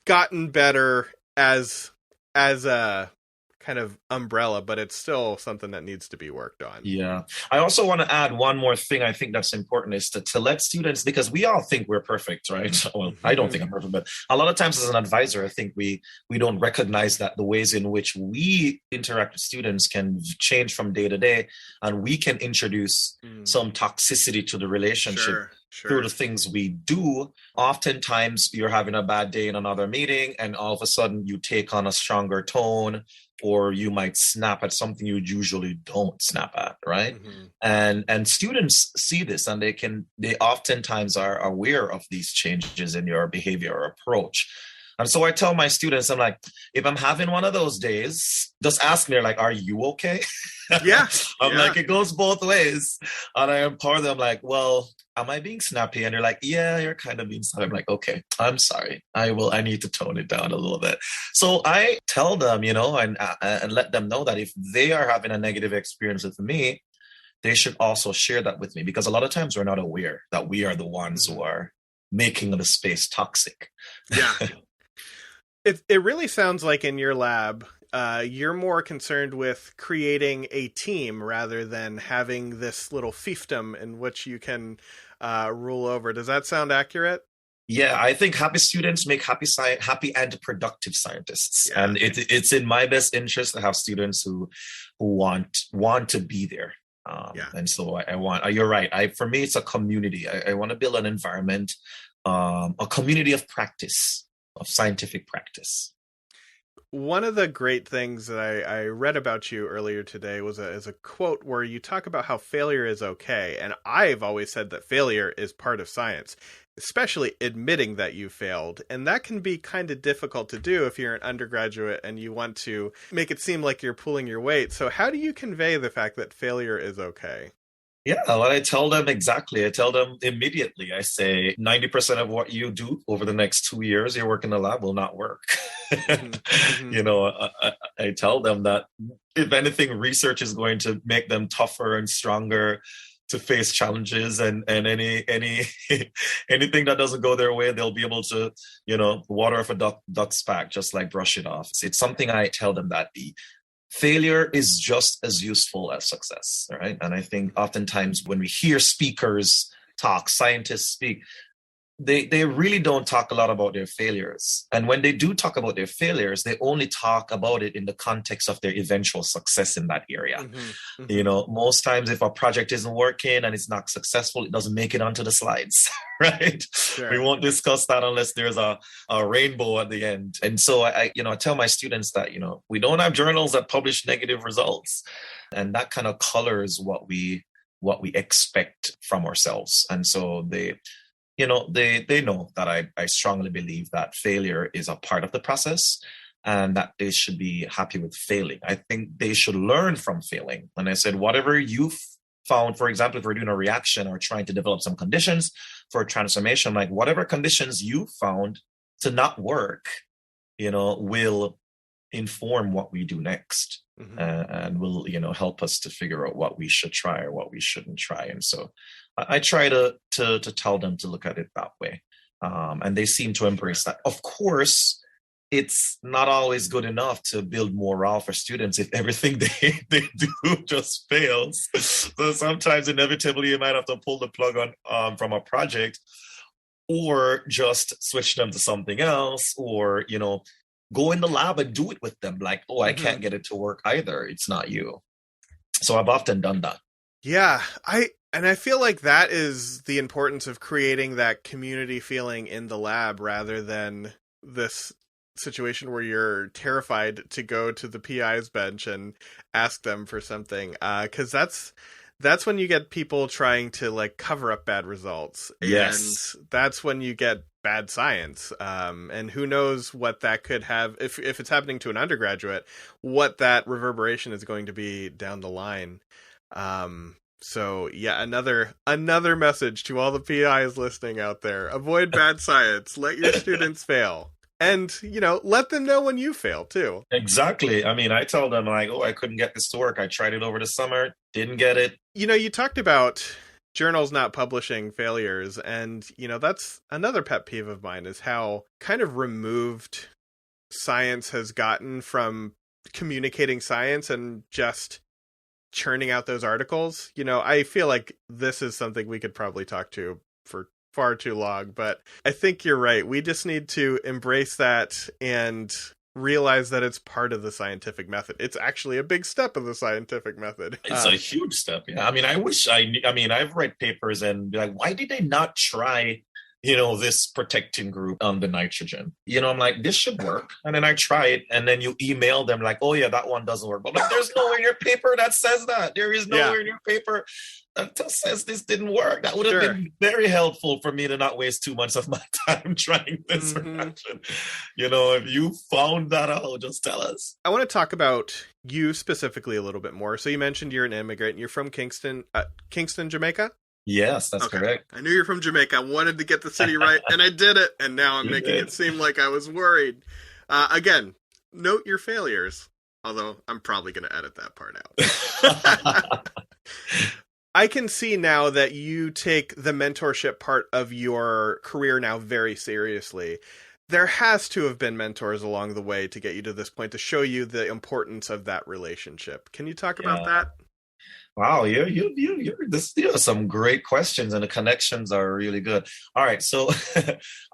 gotten better as a kind of umbrella, but it's still something that needs to be worked on. Yeah. I also want to add one more thing I think that's important is to let students, because we all think we're perfect, right? Well, I don't think I'm perfect, but a lot of times as an advisor, I think we don't recognize that the ways in which we interact with students can change from day to day, and we can introduce some toxicity to the relationship. Sure. Through the things we do. Oftentimes you're having a bad day in another meeting and all of a sudden you take on a stronger tone, or you might snap at something you usually don't snap at, right? And students see this and they oftentimes are aware of these changes in your behavior or approach. And so I tell my students, I'm like, if I'm having one of those days, just ask me, like, are you okay? Yeah. I'm like, it goes both ways. And I empower them, like, well, am I being snappy? And they're like, yeah, you're kind of being snappy. I'm like, okay, I'm sorry. I need to tone it down a little bit. So I tell them, and let them know that if they are having a negative experience with me, they should also share that with me, because a lot of times we're not aware that we are the ones who are making the space toxic. Yeah. It really sounds like in your lab, you're more concerned with creating a team rather than having this little fiefdom in which you can rule over. Does that sound accurate? Yeah, I think happy students make happy and productive scientists, yeah. And it's in my best interest to have students who want to be there. And so I want. You're right. For me, it's a community. I want to build an environment, a community of practice, of scientific practice. One of the great things that I read about you earlier today was a quote where you talk about how failure is okay. And I've always said that failure is part of science, especially admitting that you failed. And that can be kind of difficult to do if you're an undergraduate and you want to make it seem like you're pulling your weight. So how do you convey the fact that failure is okay? Yeah, well, I tell them exactly. I tell them immediately. I say 90% of what you do over the next 2 years, your work in the lab will not work. Mm-hmm. I tell them that if anything, research is going to make them tougher and stronger to face challenges, and anything that doesn't go their way, they'll be able to, water off a duck's back, just like brush it off. It's something I tell them that failure is just as useful as success, right? And I think oftentimes when we hear speakers talk, scientists speak, they really don't talk a lot about their failures. And when they do talk about their failures, they only talk about it in the context of their eventual success in that area. Mm-hmm. Mm-hmm. Most times if a project isn't working and it's not successful, it doesn't make it onto the slides, right? Sure. We won't discuss that unless there's a rainbow at the end. And so I tell my students that, we don't have journals that publish negative results. And that kind of colors what we expect from ourselves. And so they know that I strongly believe that failure is a part of the process and that they should be happy with failing. I think they should learn from failing. And I said, whatever you've found, for example, if we're doing a reaction or trying to develop some conditions for a transformation, like whatever conditions you found to not work, will inform what we do next. Mm-hmm. And will, help us to figure out what we should try or what we shouldn't try. And so I try to tell them to look at it that way. And they seem to embrace that. Of course, it's not always good enough to build morale for students if everything they do just fails. So sometimes inevitably you might have to pull the plug on from a project or just switch them to something else or, go in the lab and do it with them. Like, I can't get it to work either. It's not you. So I've often done that. Yeah, I feel like that is the importance of creating that community feeling in the lab rather than this situation where you're terrified to go to the PI's bench and ask them for something. Because that's when you get people trying to cover up bad results. Yes. And that's when you get bad science. And who knows what that could have, if it's happening to an undergraduate, what that reverberation is going to be down the line. So yeah, another message to all the PIs listening out there: avoid bad science. Let your students fail, and let them know when you fail too. Exactly. I mean, I tell them I couldn't get this to work. I tried it over the summer, didn't get it. You talked about journals not publishing failures, and that's another pet peeve of mine, is how kind of removed science has gotten from communicating science and just churning out those articles. I feel like this is something we could probably talk to for far too long, but I think you're right. We just need to embrace that and realize that it's part of the scientific method. It's actually a big step of the scientific method. It's a huge step. Yeah. I mean, I've read papers and be like, why did they not try this protecting group on the nitrogen? I'm like, this should work. And then I try it. And then you email them like, oh yeah, that one doesn't work. But there's nowhere in your paper that says that. There is nowhere in your paper that says this didn't work. That would have been very helpful for me to not waste 2 months of my time trying this reaction. If you found that out, just tell us. I want to talk about you specifically a little bit more. So you mentioned you're an immigrant. You're from Kingston, Jamaica? Yes, that's correct. I knew you're from Jamaica. I wanted to get the city right, and I did it. And now I'm making it seem like I was worried. Again, note your failures, although I'm probably going to edit that part out. I can see now that you take the mentorship part of your career now very seriously. There has to have been mentors along the way to get you to this point, to show you the importance of that relationship. Can you talk about that? Wow, you have some great questions, and the connections are really good. All right, so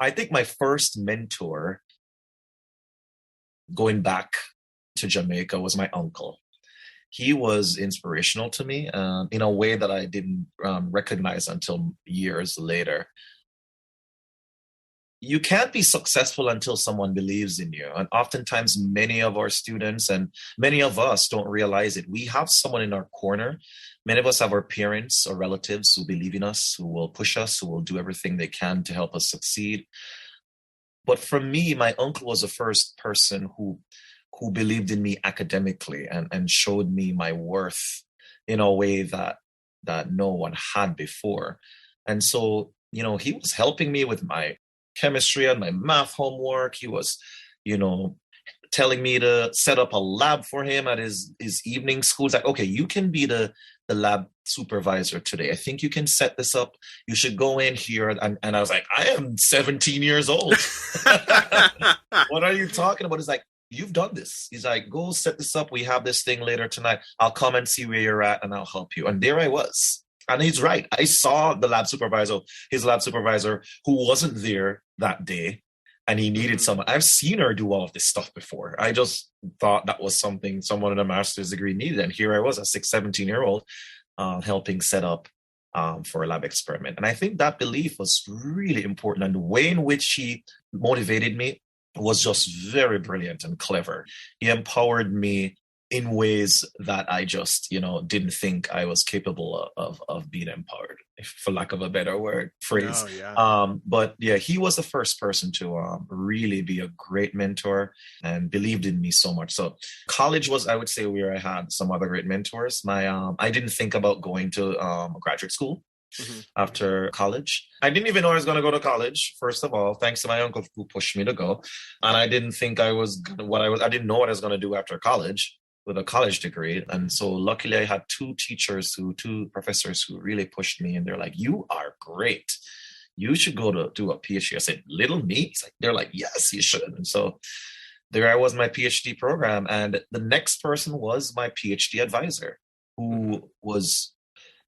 I think my first mentor going back to Jamaica was my uncle. He was inspirational to me in a way that I didn't recognize until years later. You can't be successful until someone believes in you. And oftentimes, many of our students and many of us don't realize it. We have someone in our corner. Many of us have our parents or relatives who believe in us, who will push us, who will do everything they can to help us succeed. But for me, my uncle was the first person who believed in me academically and showed me my worth in a way that no one had before. And so, he was helping me with my chemistry and my math homework. He was, telling me to set up a lab for him at his evening school. He's like, okay, you can be the lab supervisor today. I think you can set this up. You should go in here. And I was like, I am 17 years old. What are you talking about? He's like, you've done this. He's like, go set this up. We have this thing later tonight. I'll come and see where you're at and I'll help you. And there I was. And he's right. I saw his lab supervisor, who wasn't there that day, and he needed someone. I've seen her do all of this stuff before. I just thought that was something someone in a master's degree needed. And here I was, a 17-year-old, helping set up for a lab experiment. And I think that belief was really important. And the way in which he motivated me was just very brilliant and clever. He empowered me in ways that I just, didn't think I was capable of being empowered, for lack of a better phrase. Oh, yeah. But yeah, he was the first person to really be a great mentor and believed in me so much. So college was, I would say, where I had some other great mentors. I didn't think about going to graduate school. After college. I didn't even know I was going to go to college, first of all, thanks to my uncle who pushed me to go. And I didn't think I didn't know what I was going to do after college with a college degree. And so luckily I had two professors who really pushed me, and they're like, you are great. You should go to do a PhD. I said, little me? They're like, yes, you should. And so there I was, my PhD program. And the next person was my PhD advisor, who was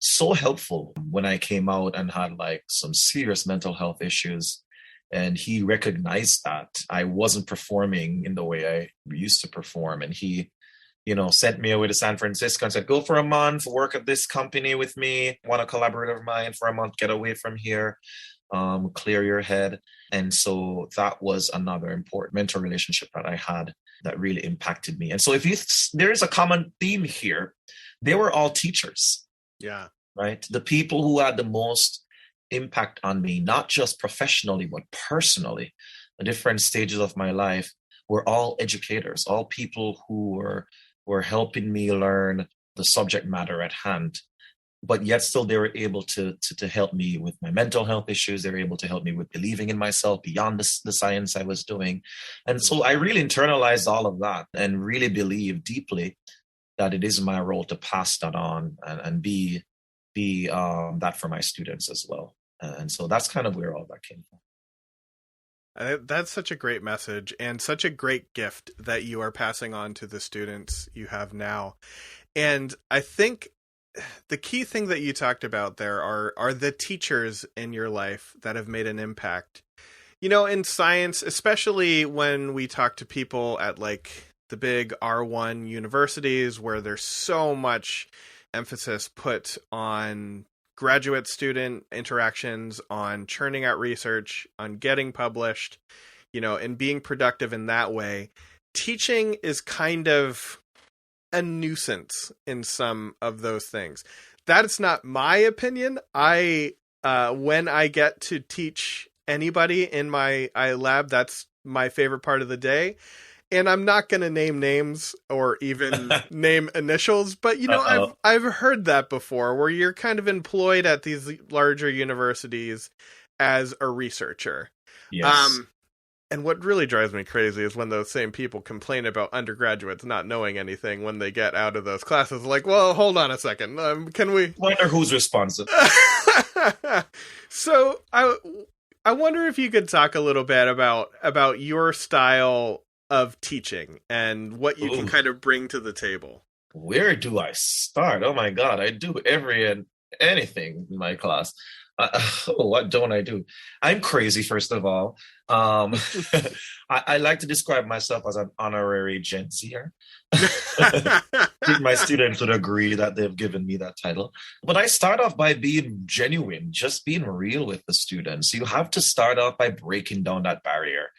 so helpful when I came out and had some serious mental health issues. And he recognized that I wasn't performing in the way I used to perform. And he, sent me away to San Francisco and said, go for a month, work at this company with me, want a collaborator of mine for a month, get away from here, clear your head. And so that was another important mentor relationship that I had that really impacted me. And so there's a common theme here. They were all teachers. Yeah. Right. The people who had the most impact on me, not just professionally, but personally, the different stages of my life, were all educators, all people who were helping me learn the subject matter at hand. But yet still they were able to help me with my mental health issues. They were able to help me with believing in myself beyond the science I was doing. And so I really internalized all of that and really believe deeply that it is my role to pass that on and be that for my students as well. And so that's kind of where all that came from. That's such a great message and such a great gift that you are passing on to the students you have now. And I think the key thing that you talked about there are the teachers in your life that have made an impact. In science, especially when we talk to people at the big R1 universities where there's so much emphasis put on graduate student interactions, on churning out research, on getting published, and being productive in that way. Teaching is kind of a nuisance in some of those things. That's not my opinion. When I get to teach anybody in my lab, that's my favorite part of the day. And I'm not going to name names or even name initials, but I've heard that before, where you're kind of employed at these larger universities as a researcher. Yes. And what really drives me crazy is when those same people complain about undergraduates not knowing anything when they get out of those classes. Like, well, hold on a second. Can we wonder who's responsible? So I wonder if you could talk a little bit about your style of teaching and what you can kind of bring to the table. Where do I start? Oh my God, I do every and anything in my class. What don't I do? I'm crazy, first of all. I like to describe myself as an honorary Gen Zer. I think my students would agree that they've given me that title. But I start off by being genuine, just being real with the students. You have to start off by breaking down that barrier.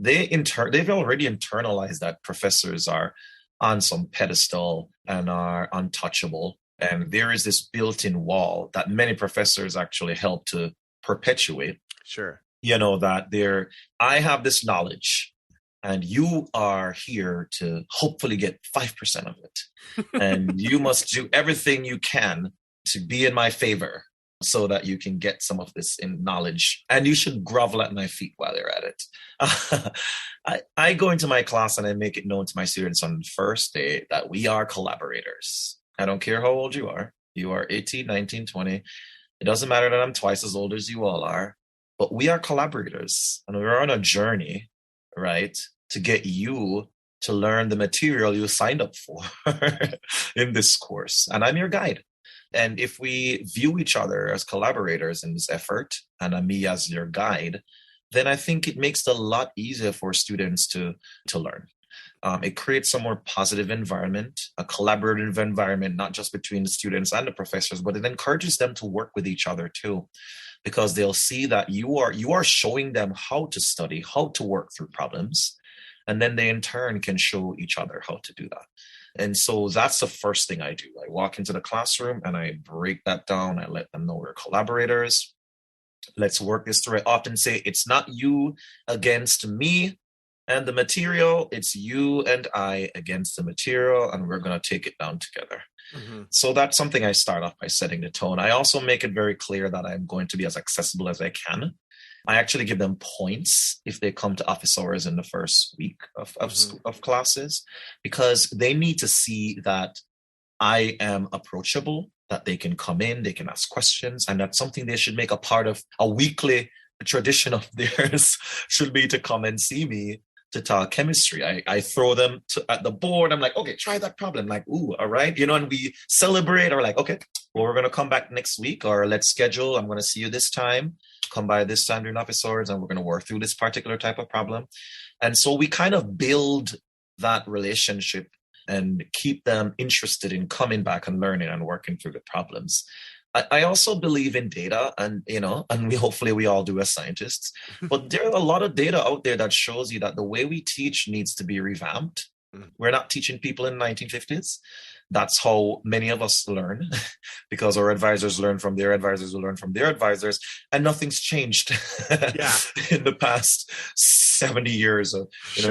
They've already internalized that professors are on some pedestal and are untouchable. And there is this built-in wall that many professors actually help to perpetuate. Sure. That I have this knowledge and you are here to hopefully get 5% of it. And you must do everything you can to be in my favor so that you can get some of this in knowledge. And you should grovel at my feet while you're at it. I go into my class and I make it known to my students on the first day that we are collaborators. I don't care how old you are. You are 18, 19, 20. It doesn't matter that I'm twice as old as you all are, but we are collaborators and we're on a journey, right, to get you to learn the material you signed up for in this course. And I'm your guide. And if we view each other as collaborators in this effort and me as your guide, then I think it makes it a lot easier for students to learn. It creates a more positive environment, a collaborative environment, not just between the students and the professors, but it encourages them to work with each other too, because they'll see that you are showing them how to study, how to work through problems, and then they in turn can show each other how to do that. And so that's the first thing I do. I walk into the classroom and I break that down. I let them know we're collaborators. Let's work this through. I often say it's not you against me and the material, it's you and I against the material, and we're going to take it down together. Mm-hmm. So that's something I start off by setting the tone. I also make it very clear that I'm going to be as accessible as I can. I actually give them points if they come to office hours in the first week of classes, because they need to see that I am approachable, that they can come in, they can ask questions, and that's something they should make a part of a weekly tradition of theirs should be to come and see me to talk chemistry. I throw them at the board. I'm like, okay, try that problem. Like, ooh, all right. And we celebrate, or like, okay, well, we're going to come back next week, or let's schedule. I'm going to see you this time. Come by this time during office hours, and we're going to work through this particular type of problem. And so we kind of build that relationship and keep them interested in coming back and learning and working through the problems. I also believe in data, and hopefully we all do as scientists, but there's a lot of data out there that shows you that the way we teach needs to be revamped. We're not teaching people in the 1950s. That's how many of us learn, because our advisors learn from their advisors who learn from their advisors, and nothing's changed in the past 70 years in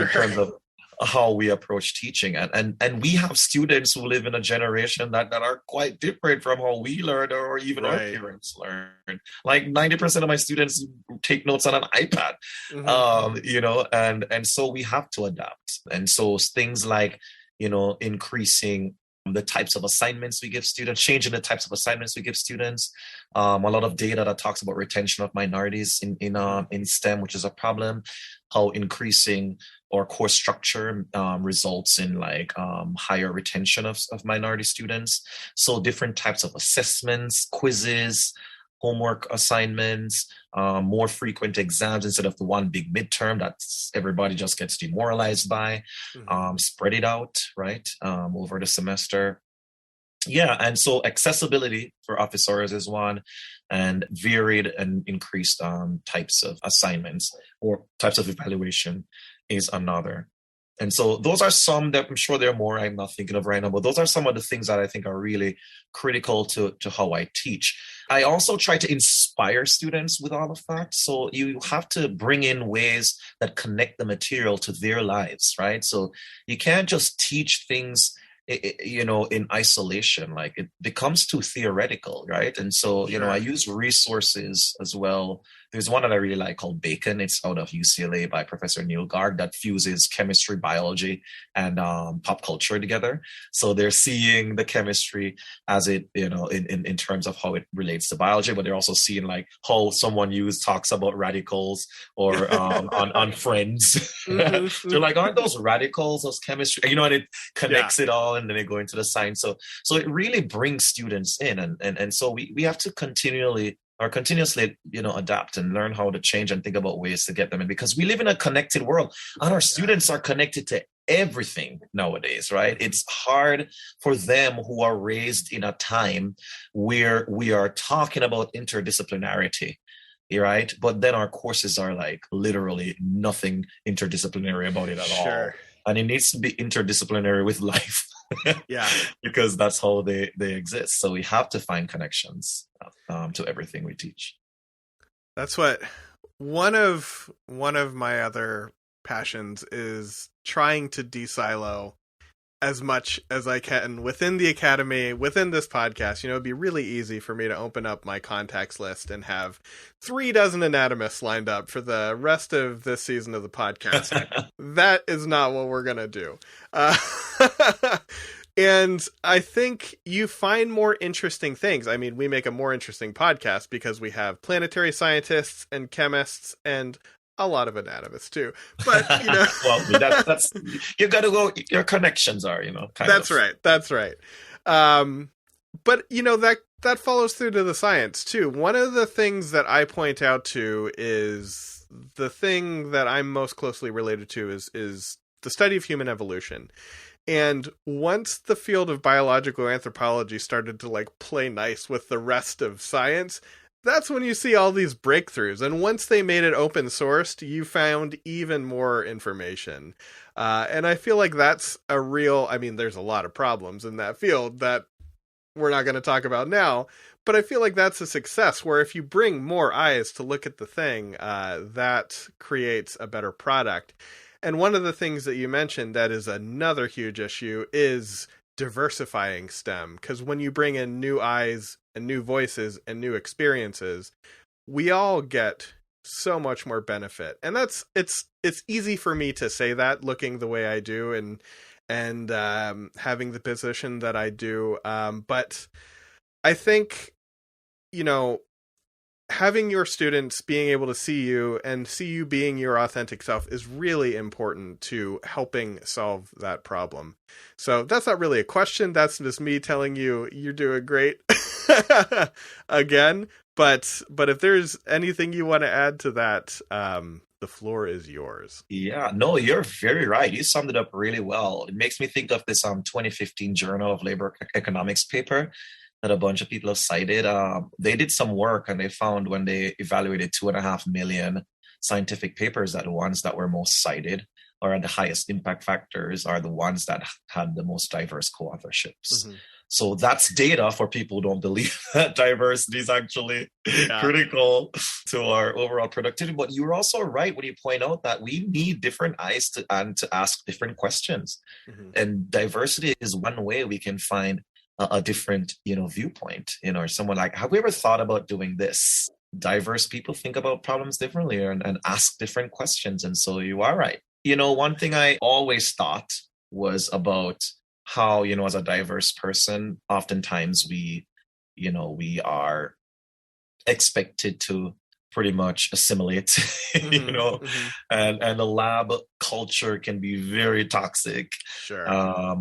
terms of how we approach teaching. And we have students who live in a generation that are quite different from how we learned, or even our parents learned. Like 90% of my students take notes on an iPad, and so we have to adapt. And so things like, increasing the types of assignments we give students, changing the types of assignments we give students. A lot of data that talks about retention of minorities in STEM, which is a problem. How increasing our course structure results in higher retention of minority students. So different types of assessments, quizzes, homework assignments, more frequent exams instead of the one big midterm that everybody just gets demoralized by. Spread it out, right, over the semester. Yeah, and so accessibility for office hours is one, and varied and increased types of assignments or types of evaluation is another. And so those are some that I'm sure there are more I'm not thinking of right now, but those are some of the things that I think are really critical to how I teach. I also try to inspire students with all of that. So you have to bring in ways that connect the material to their lives, right? So you can't just teach things in isolation. Like, it becomes too theoretical, right? And so I use resources as well There's one that I really like called Bacon. It's out of UCLA by Professor Neil Gard that fuses chemistry, biology, and pop culture together. So they're seeing the chemistry as it, in terms of how it relates to biology, but they're also seeing like how someone talks about radicals or on Friends. They're like, aren't those radicals, those chemistry, and it connects it all, and then they go into the science. So it really brings students in, and so we have to continuously, adapt and learn how to change and think about ways to get them in, because we live in a connected world and our students are connected to everything nowadays, right? It's hard for them who are raised in a time where we are talking about interdisciplinarity, right? But then our courses are like literally nothing interdisciplinary about it at all. And it needs to be interdisciplinary with life. Because that's how they exist. So we have to find connections to everything we teach. That's what one of my other passions is, trying to de-silo as much as I can within the academy, within this podcast. It'd be really easy for me to open up my contacts list and have 36 anatomists lined up for the rest of this season of the podcast. That is not what we're going to do. And I think you find more interesting things. I mean, we make a more interesting podcast because we have planetary scientists and chemists and a lot of anatomists too. But, well, that's you got to go. Your connections are, That's right. But that follows through to the science too. One of the things that I point out to is the thing that I'm most closely related to is the study of human evolution. And once the field of biological anthropology started to play nice with the rest of science, that's when you see all these breakthroughs. And once they made it open sourced, you found even more information. And I feel like that's there's a lot of problems in that field that we're not going to talk about now, but I feel like that's a success, where if you bring more eyes to look at the thing, that creates a better product. And one of the things that you mentioned that is another huge issue is diversifying STEM, because when you bring in new eyes and new voices and new experiences, we all get so much more benefit. And it's easy for me to say that, looking the way I do and having the position that I do. But I think, having your students being able to see you and see you being your authentic self is really important to helping solve that problem. So that's not really a question. That's just me telling you you're doing great again. But if there's anything you want to add to that, the floor is yours. Yeah, no, you're very right. You summed it up really well. It makes me think of this 2015 Journal of Labor Economics paper that a bunch of people have cited. They did some work and they found, when they evaluated 2.5 million scientific papers, that the ones that were most cited or had the highest impact factors are the ones that had the most diverse co-authorships. Mm-hmm. So that's data for people who don't believe that diversity is actually critical to our overall productivity. But you're also right when you point out that we need different eyes to ask different questions. Mm-hmm. And diversity is one way we can find a different, viewpoint. Someone like, have we ever thought about doing this? Diverse people think about problems differently and ask different questions. And so you are right. One thing I always thought was about how, as a diverse person, oftentimes we are expected to pretty much assimilate, mm-hmm. And the lab culture can be very toxic. Sure.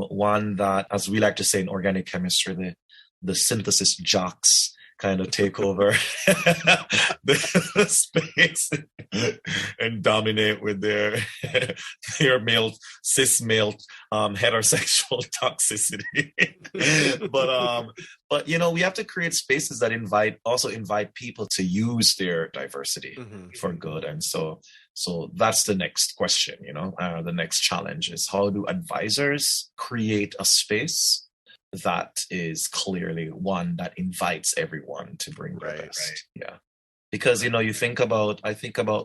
One that, as we like to say in organic chemistry, the synthesis jocks kind of take over the space and dominate with their cis male heterosexual toxicity. But we have to create spaces that invite people to use their diversity mm-hmm. for good. And so that's the next question. The next challenge is, how do advisors create a space that is clearly one that invites everyone to bring their best? Right. Yeah. Because, I think about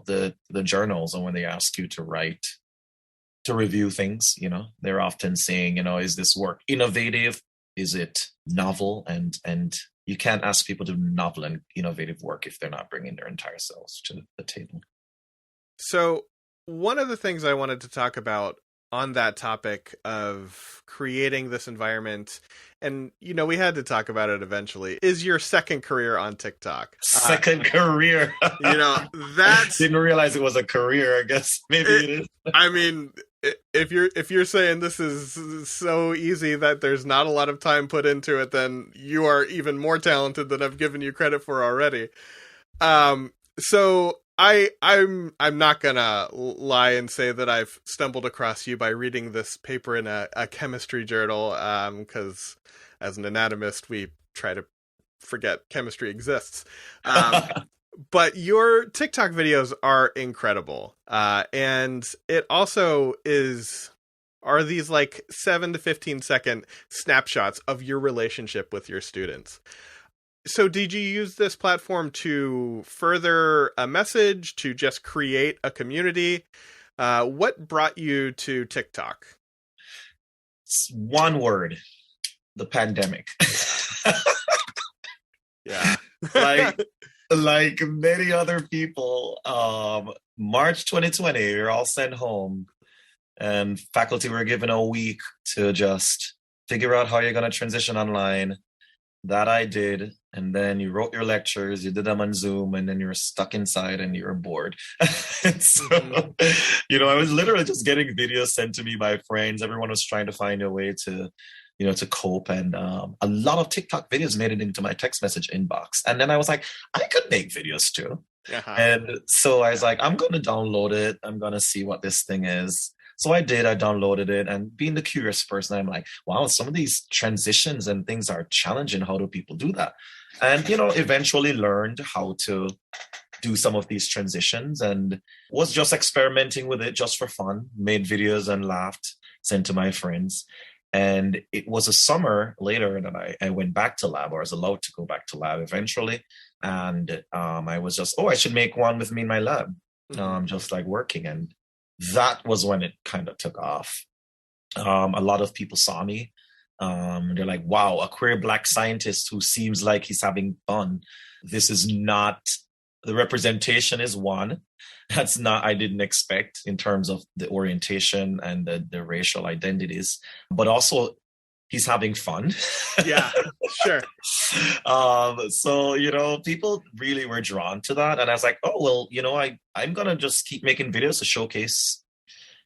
the journals, and when they ask you to write, to review things, they're often saying, is this work innovative? Is it novel and you can't ask people to do novel and innovative work if they're not bringing their entire selves to the table. So one of the things I wanted to talk about on that topic of creating this environment, and we had to talk about it eventually, is your second career on TikTok. Second career. That's didn't realize it was a career. I guess maybe it is. I mean, if you're saying this is so easy that there's not a lot of time put into it, then you are even more talented than I've given you credit for already. So I'm not gonna lie and say that I've stumbled across you by reading this paper in a chemistry journal, because as an anatomist we try to forget chemistry exists. But your TikTok videos are incredible, and it also are these like 7 to 15 second snapshots of your relationship with your students. So did you use this platform to further a message, to just create a community? What brought you to TikTok? It's one word: the pandemic. Yeah. like many other people, March 2020, we were all sent home, and faculty were given a week to just figure out how you're going to transition online. That I did. And then you wrote your lectures, you did them on Zoom, and then you were stuck inside and you were bored. And so, I was literally just getting videos sent to me by friends. Everyone was trying to find a way to, to cope. And a lot of TikTok videos made it into my text message inbox. And then I was like, I could make videos too. Uh-huh. And so I was like, I'm going to download it. I'm going to see what this thing is. So I did. I downloaded it, and being the curious person, I'm like, wow, some of these transitions and things are challenging. How do people do that? And, eventually learned how to do some of these transitions, and was just experimenting with it just for fun, made videos and laughed, sent to my friends. And it was a summer later that I went back to lab, or was allowed to go back to lab eventually. And I was just, I should make one with me in my lab, just like working. And that was when it kind of took off. A lot of people saw me. They're like, wow, a queer Black scientist who seems like he's having fun. This is not, the representation is one. That's not, I didn't expect in terms of the orientation and the racial identities, but also he's having fun. Yeah, sure. So, people really were drawn to that. And I was like, oh, well, I'm going to just keep making videos to showcase,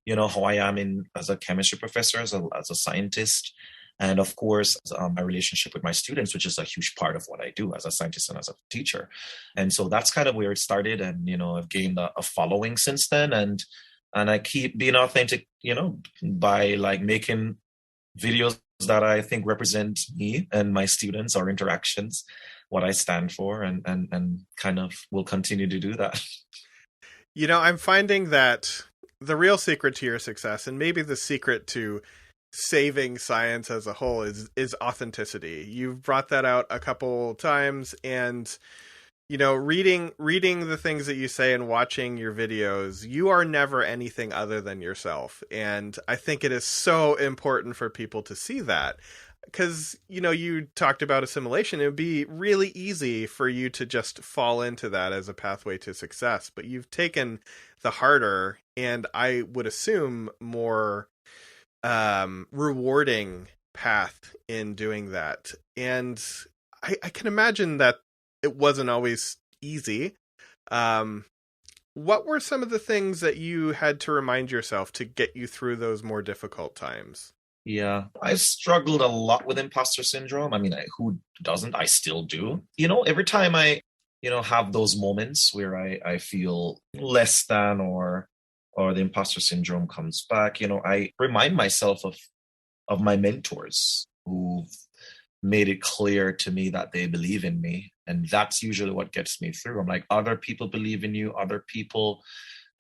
how I am as a chemistry professor, as a scientist. And of course, my relationship with my students, which is a huge part of what I do as a scientist and as a teacher. And so that's kind of where it started. And, I've gained a following since then. And I keep being authentic, by like making videos that I think represent me and my students, or interactions, what I stand for, and kind of will continue to do that. I'm finding that the real secret to your success, and maybe the secret to saving science as a whole, is authenticity. You've brought that out a couple times, and reading the things that you say and watching your videos, you are never anything other than yourself. And I think it is so important for people to see that, because, you talked about assimilation. It would be really easy for you to just fall into that as a pathway to success, but you've taken the harder, and I would assume more rewarding path in doing that. And I can imagine that it wasn't always easy. What were some of the things that you had to remind yourself to get you through those more difficult times? Yeah, I've struggled a lot with imposter syndrome. I mean, who doesn't? I still do. Every time I, have those moments where I feel less than, or the imposter syndrome comes back, I remind myself of my mentors who've made it clear to me that they believe in me. And that's usually what gets me through. I'm like, other people believe in you, other people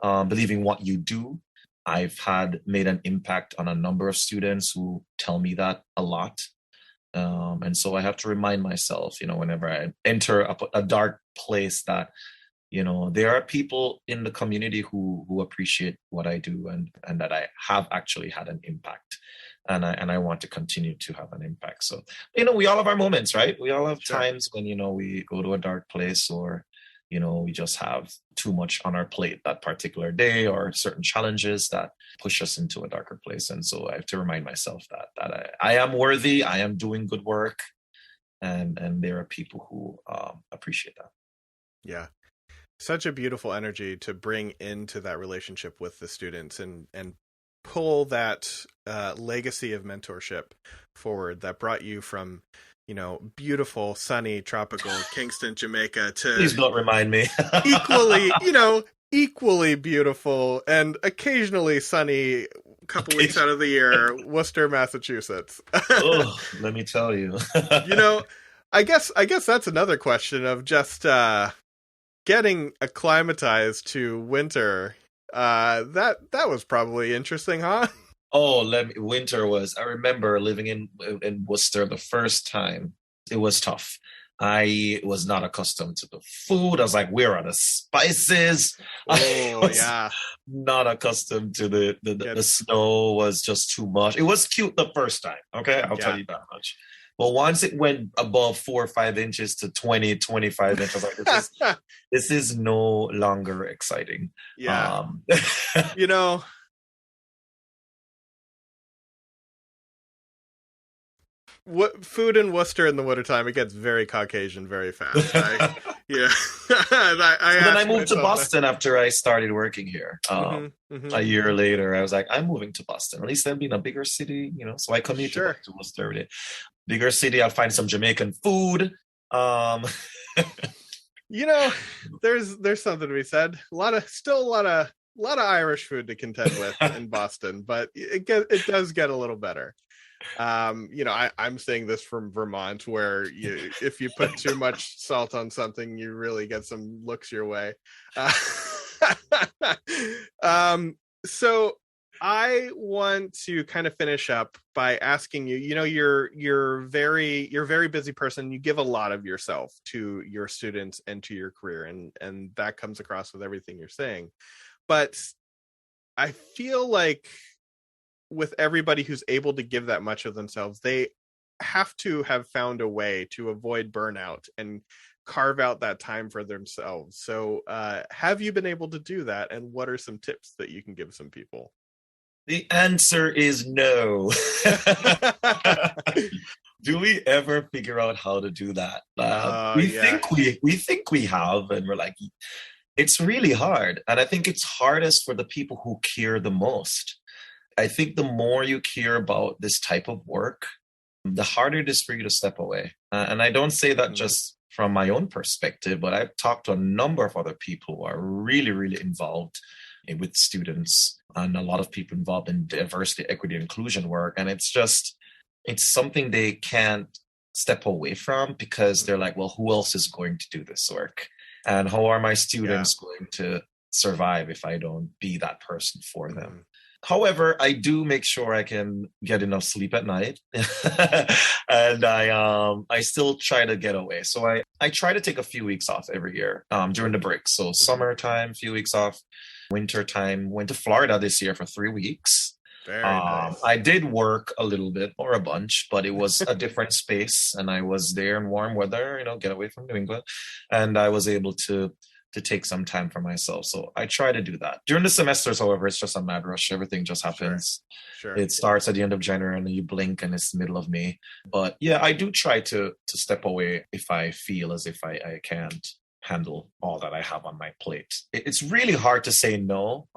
believe in what you do. I've made an impact on a number of students who tell me that a lot. And so I have to remind myself, whenever I enter a dark place, that, there are people in the community who appreciate what I do, and that I have actually had an impact. And I want to continue to have an impact. So, we all have our moments, right? We all have times when, we go to a dark place, or, we just have too much on our plate that particular day, or certain challenges that push us into a darker place. And so I have to remind myself that I am worthy, I am doing good work, and there are people who appreciate that. Yeah. Such a beautiful energy to bring into that relationship with the students and pull that legacy of mentorship forward that brought you from, beautiful, sunny, tropical Kingston, Jamaica to Please don't remind me. equally beautiful and occasionally sunny couple weeks out of the year, Worcester, Massachusetts. Oh, let me tell you. I guess that's another question of just getting acclimatized to winter. That was probably interesting, huh? Oh, winter was. I remember living in Worcester the first time. It was tough. I was not accustomed to the food. I was like, where are the spices? Oh, yeah. Not accustomed to the snow. Was just too much. It was cute the first time. Okay, I'll tell you that much. But once it went above 4 or 5 inches to 20, 25 inches, I was like, this is no longer exciting. Yeah. What food in Worcester in the wintertime, it gets very Caucasian very fast. Then I moved to Boston after I started working here. A year later, I was like, I'm moving to Boston. At least I'll be in a bigger city, so I commute to Worcester every day. Bigger city, I'll find some Jamaican food. There's something to be said. A lot of Irish food to contend with in Boston, but it does get a little better. I'm saying this from Vermont, where if you put too much salt on something, you really get some looks your way. So I want to kind of finish up by asking you, you're very busy person. You give a lot of yourself to your students and to your career, and that comes across with everything you're saying. But I feel like with everybody who's able to give that much of themselves, they have to have found a way to avoid burnout and carve out that time for themselves. So have you been able to do that? And what are some tips that you can give some people? The answer is no. Do we ever figure out how to do that? We think we have, and we're like, it's really hard. And I think it's hardest for the people who care the most. I think the more you care about this type of work, the harder it is for you to step away. And I don't say that just from my own perspective, but I've talked to a number of other people who are really, really involved with students, and a lot of people involved in diversity, equity, inclusion work. And it's something they can't step away from, because they're like, well, who else is going to do this work? And how are my students going to survive if I don't be that person for them? However, I do make sure I can get enough sleep at night, and I still try to get away. So I try to take a few weeks off every year during the break. So summertime, few weeks off, winter time. Went to Florida this year for 3 weeks. Very nice. I did work a little bit, or a bunch, but it was a different space, and I was there in warm weather, get away from New England, and I was able to take some time for myself. So I try to do that. During the semesters, however, it's just a mad rush. Everything just happens. Sure. It starts at the end of January, and then you blink and it's the middle of May. But yeah, I do try to step away if I feel as if I can't handle all that I have on my plate. It's really hard to say no,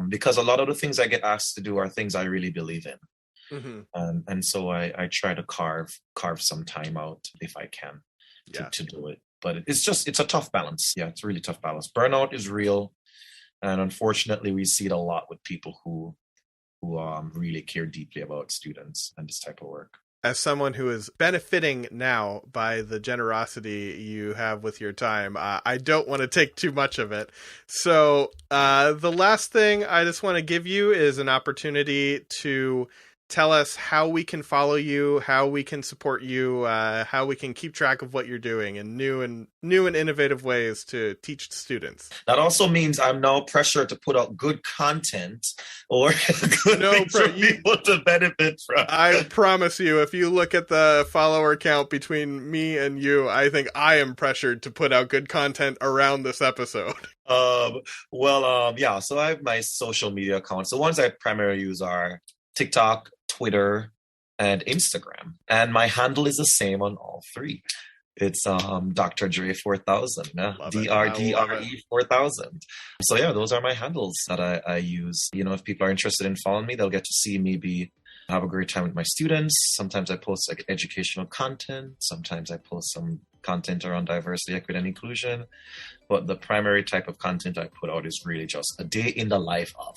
because a lot of the things I get asked to do are things I really believe in. And so I try to carve some time out if I can to do it. But it's a tough balance. Yeah, it's a really tough balance. Burnout is real. And unfortunately, we see it a lot with people who really care deeply about students and this type of work. As someone who is benefiting now by the generosity you have with your time, I don't want to take too much of it. So the last thing I just want to give you is an opportunity to tell us how we can follow you, how we can support you, how we can keep track of what you're doing in new and innovative ways to teach students. That also means I'm now pressured to put out good content or good things for people to benefit from. I promise you, if you look at the follower count between me and you, I think I am pressured to put out good content around this episode. Yeah, so I have my social media accounts. The ones I primarily use are TikTok, Twitter, and Instagram. And my handle is the same on all three. It's Dr. Dre 4000, DRDRE 4000. So yeah, those are my handles that I use. You know, if people are interested in following me, they'll get to see me have a great time with my students. Sometimes I post like educational content. Sometimes I post some content around diversity, equity, and inclusion. But the primary type of content I put out is really just a day in the life of.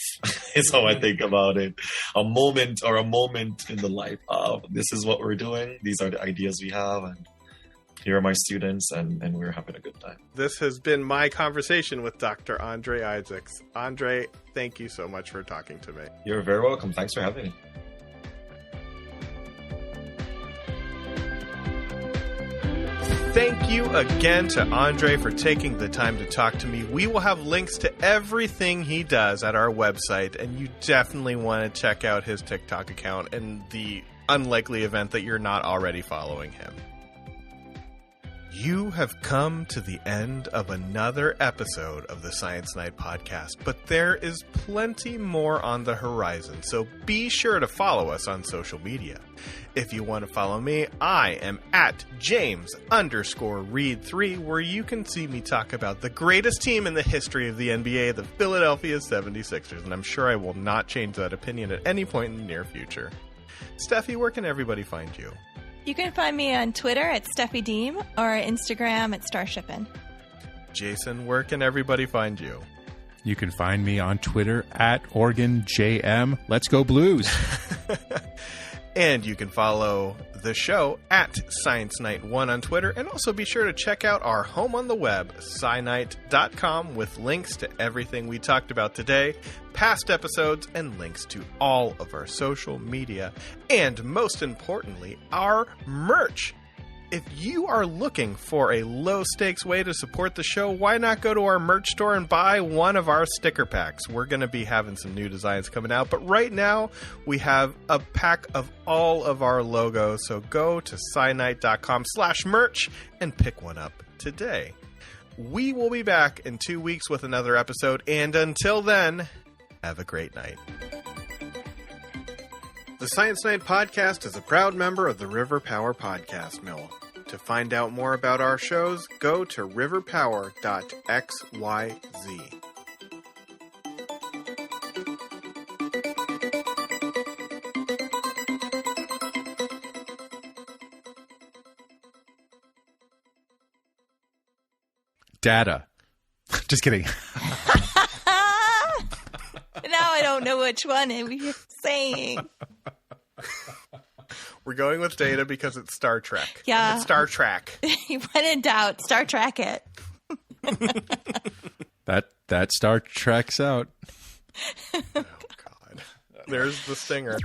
Is how I think about it. A moment in the life of. This is what we're doing. These are the ideas we have, and here are my students, and we're having a good time. This has been my conversation with Dr. Andre Isaacs. Andre, thank you so much for talking to me. You're very welcome. Thanks for having me. Thank you again to Andre for taking the time to talk to me. We will have links to everything he does at our website, and you definitely want to check out his TikTok account in the unlikely event that you're not already following him. You have come to the end of another episode of the Science Night podcast, but there is plenty more on the horizon, so be sure to follow us on social media. If you want to follow me, I am at James_Reed3, where you can see me talk about the greatest team in the history of the NBA, the Philadelphia 76ers, and I'm sure I will not change that opinion at any point in the near future. Steffi, where can everybody find you? You can find me on Twitter at Steffi Deem or Instagram at Starshippin'. Jason, where can everybody find you? You can find me on Twitter at OregonJM. Let's go Blues. And you can follow the show at Science Night 1 on Twitter, and also be sure to check out our home on the web, scinight.com, with links to everything we talked about today, past episodes, and links to all of our social media, and most importantly, our merch. If you are looking for a low-stakes way to support the show, why not go to our merch store and buy one of our sticker packs? We're going to be having some new designs coming out, but right now we have a pack of all of our logos, so go to scinight.com/merch and pick one up today. We will be back in 2 weeks with another episode, and until then, have a great night. The Science Night podcast is a proud member of the River Power Podcast Mill. To find out more about our shows, go to riverpower.xyz. Data. Just kidding. Now I don't know which one you're saying. We're going with data because it's Star Trek. Yeah. It's Star Trek. When in doubt, Star Trek it. That Star Trek's out. Oh, God. There's the stinger.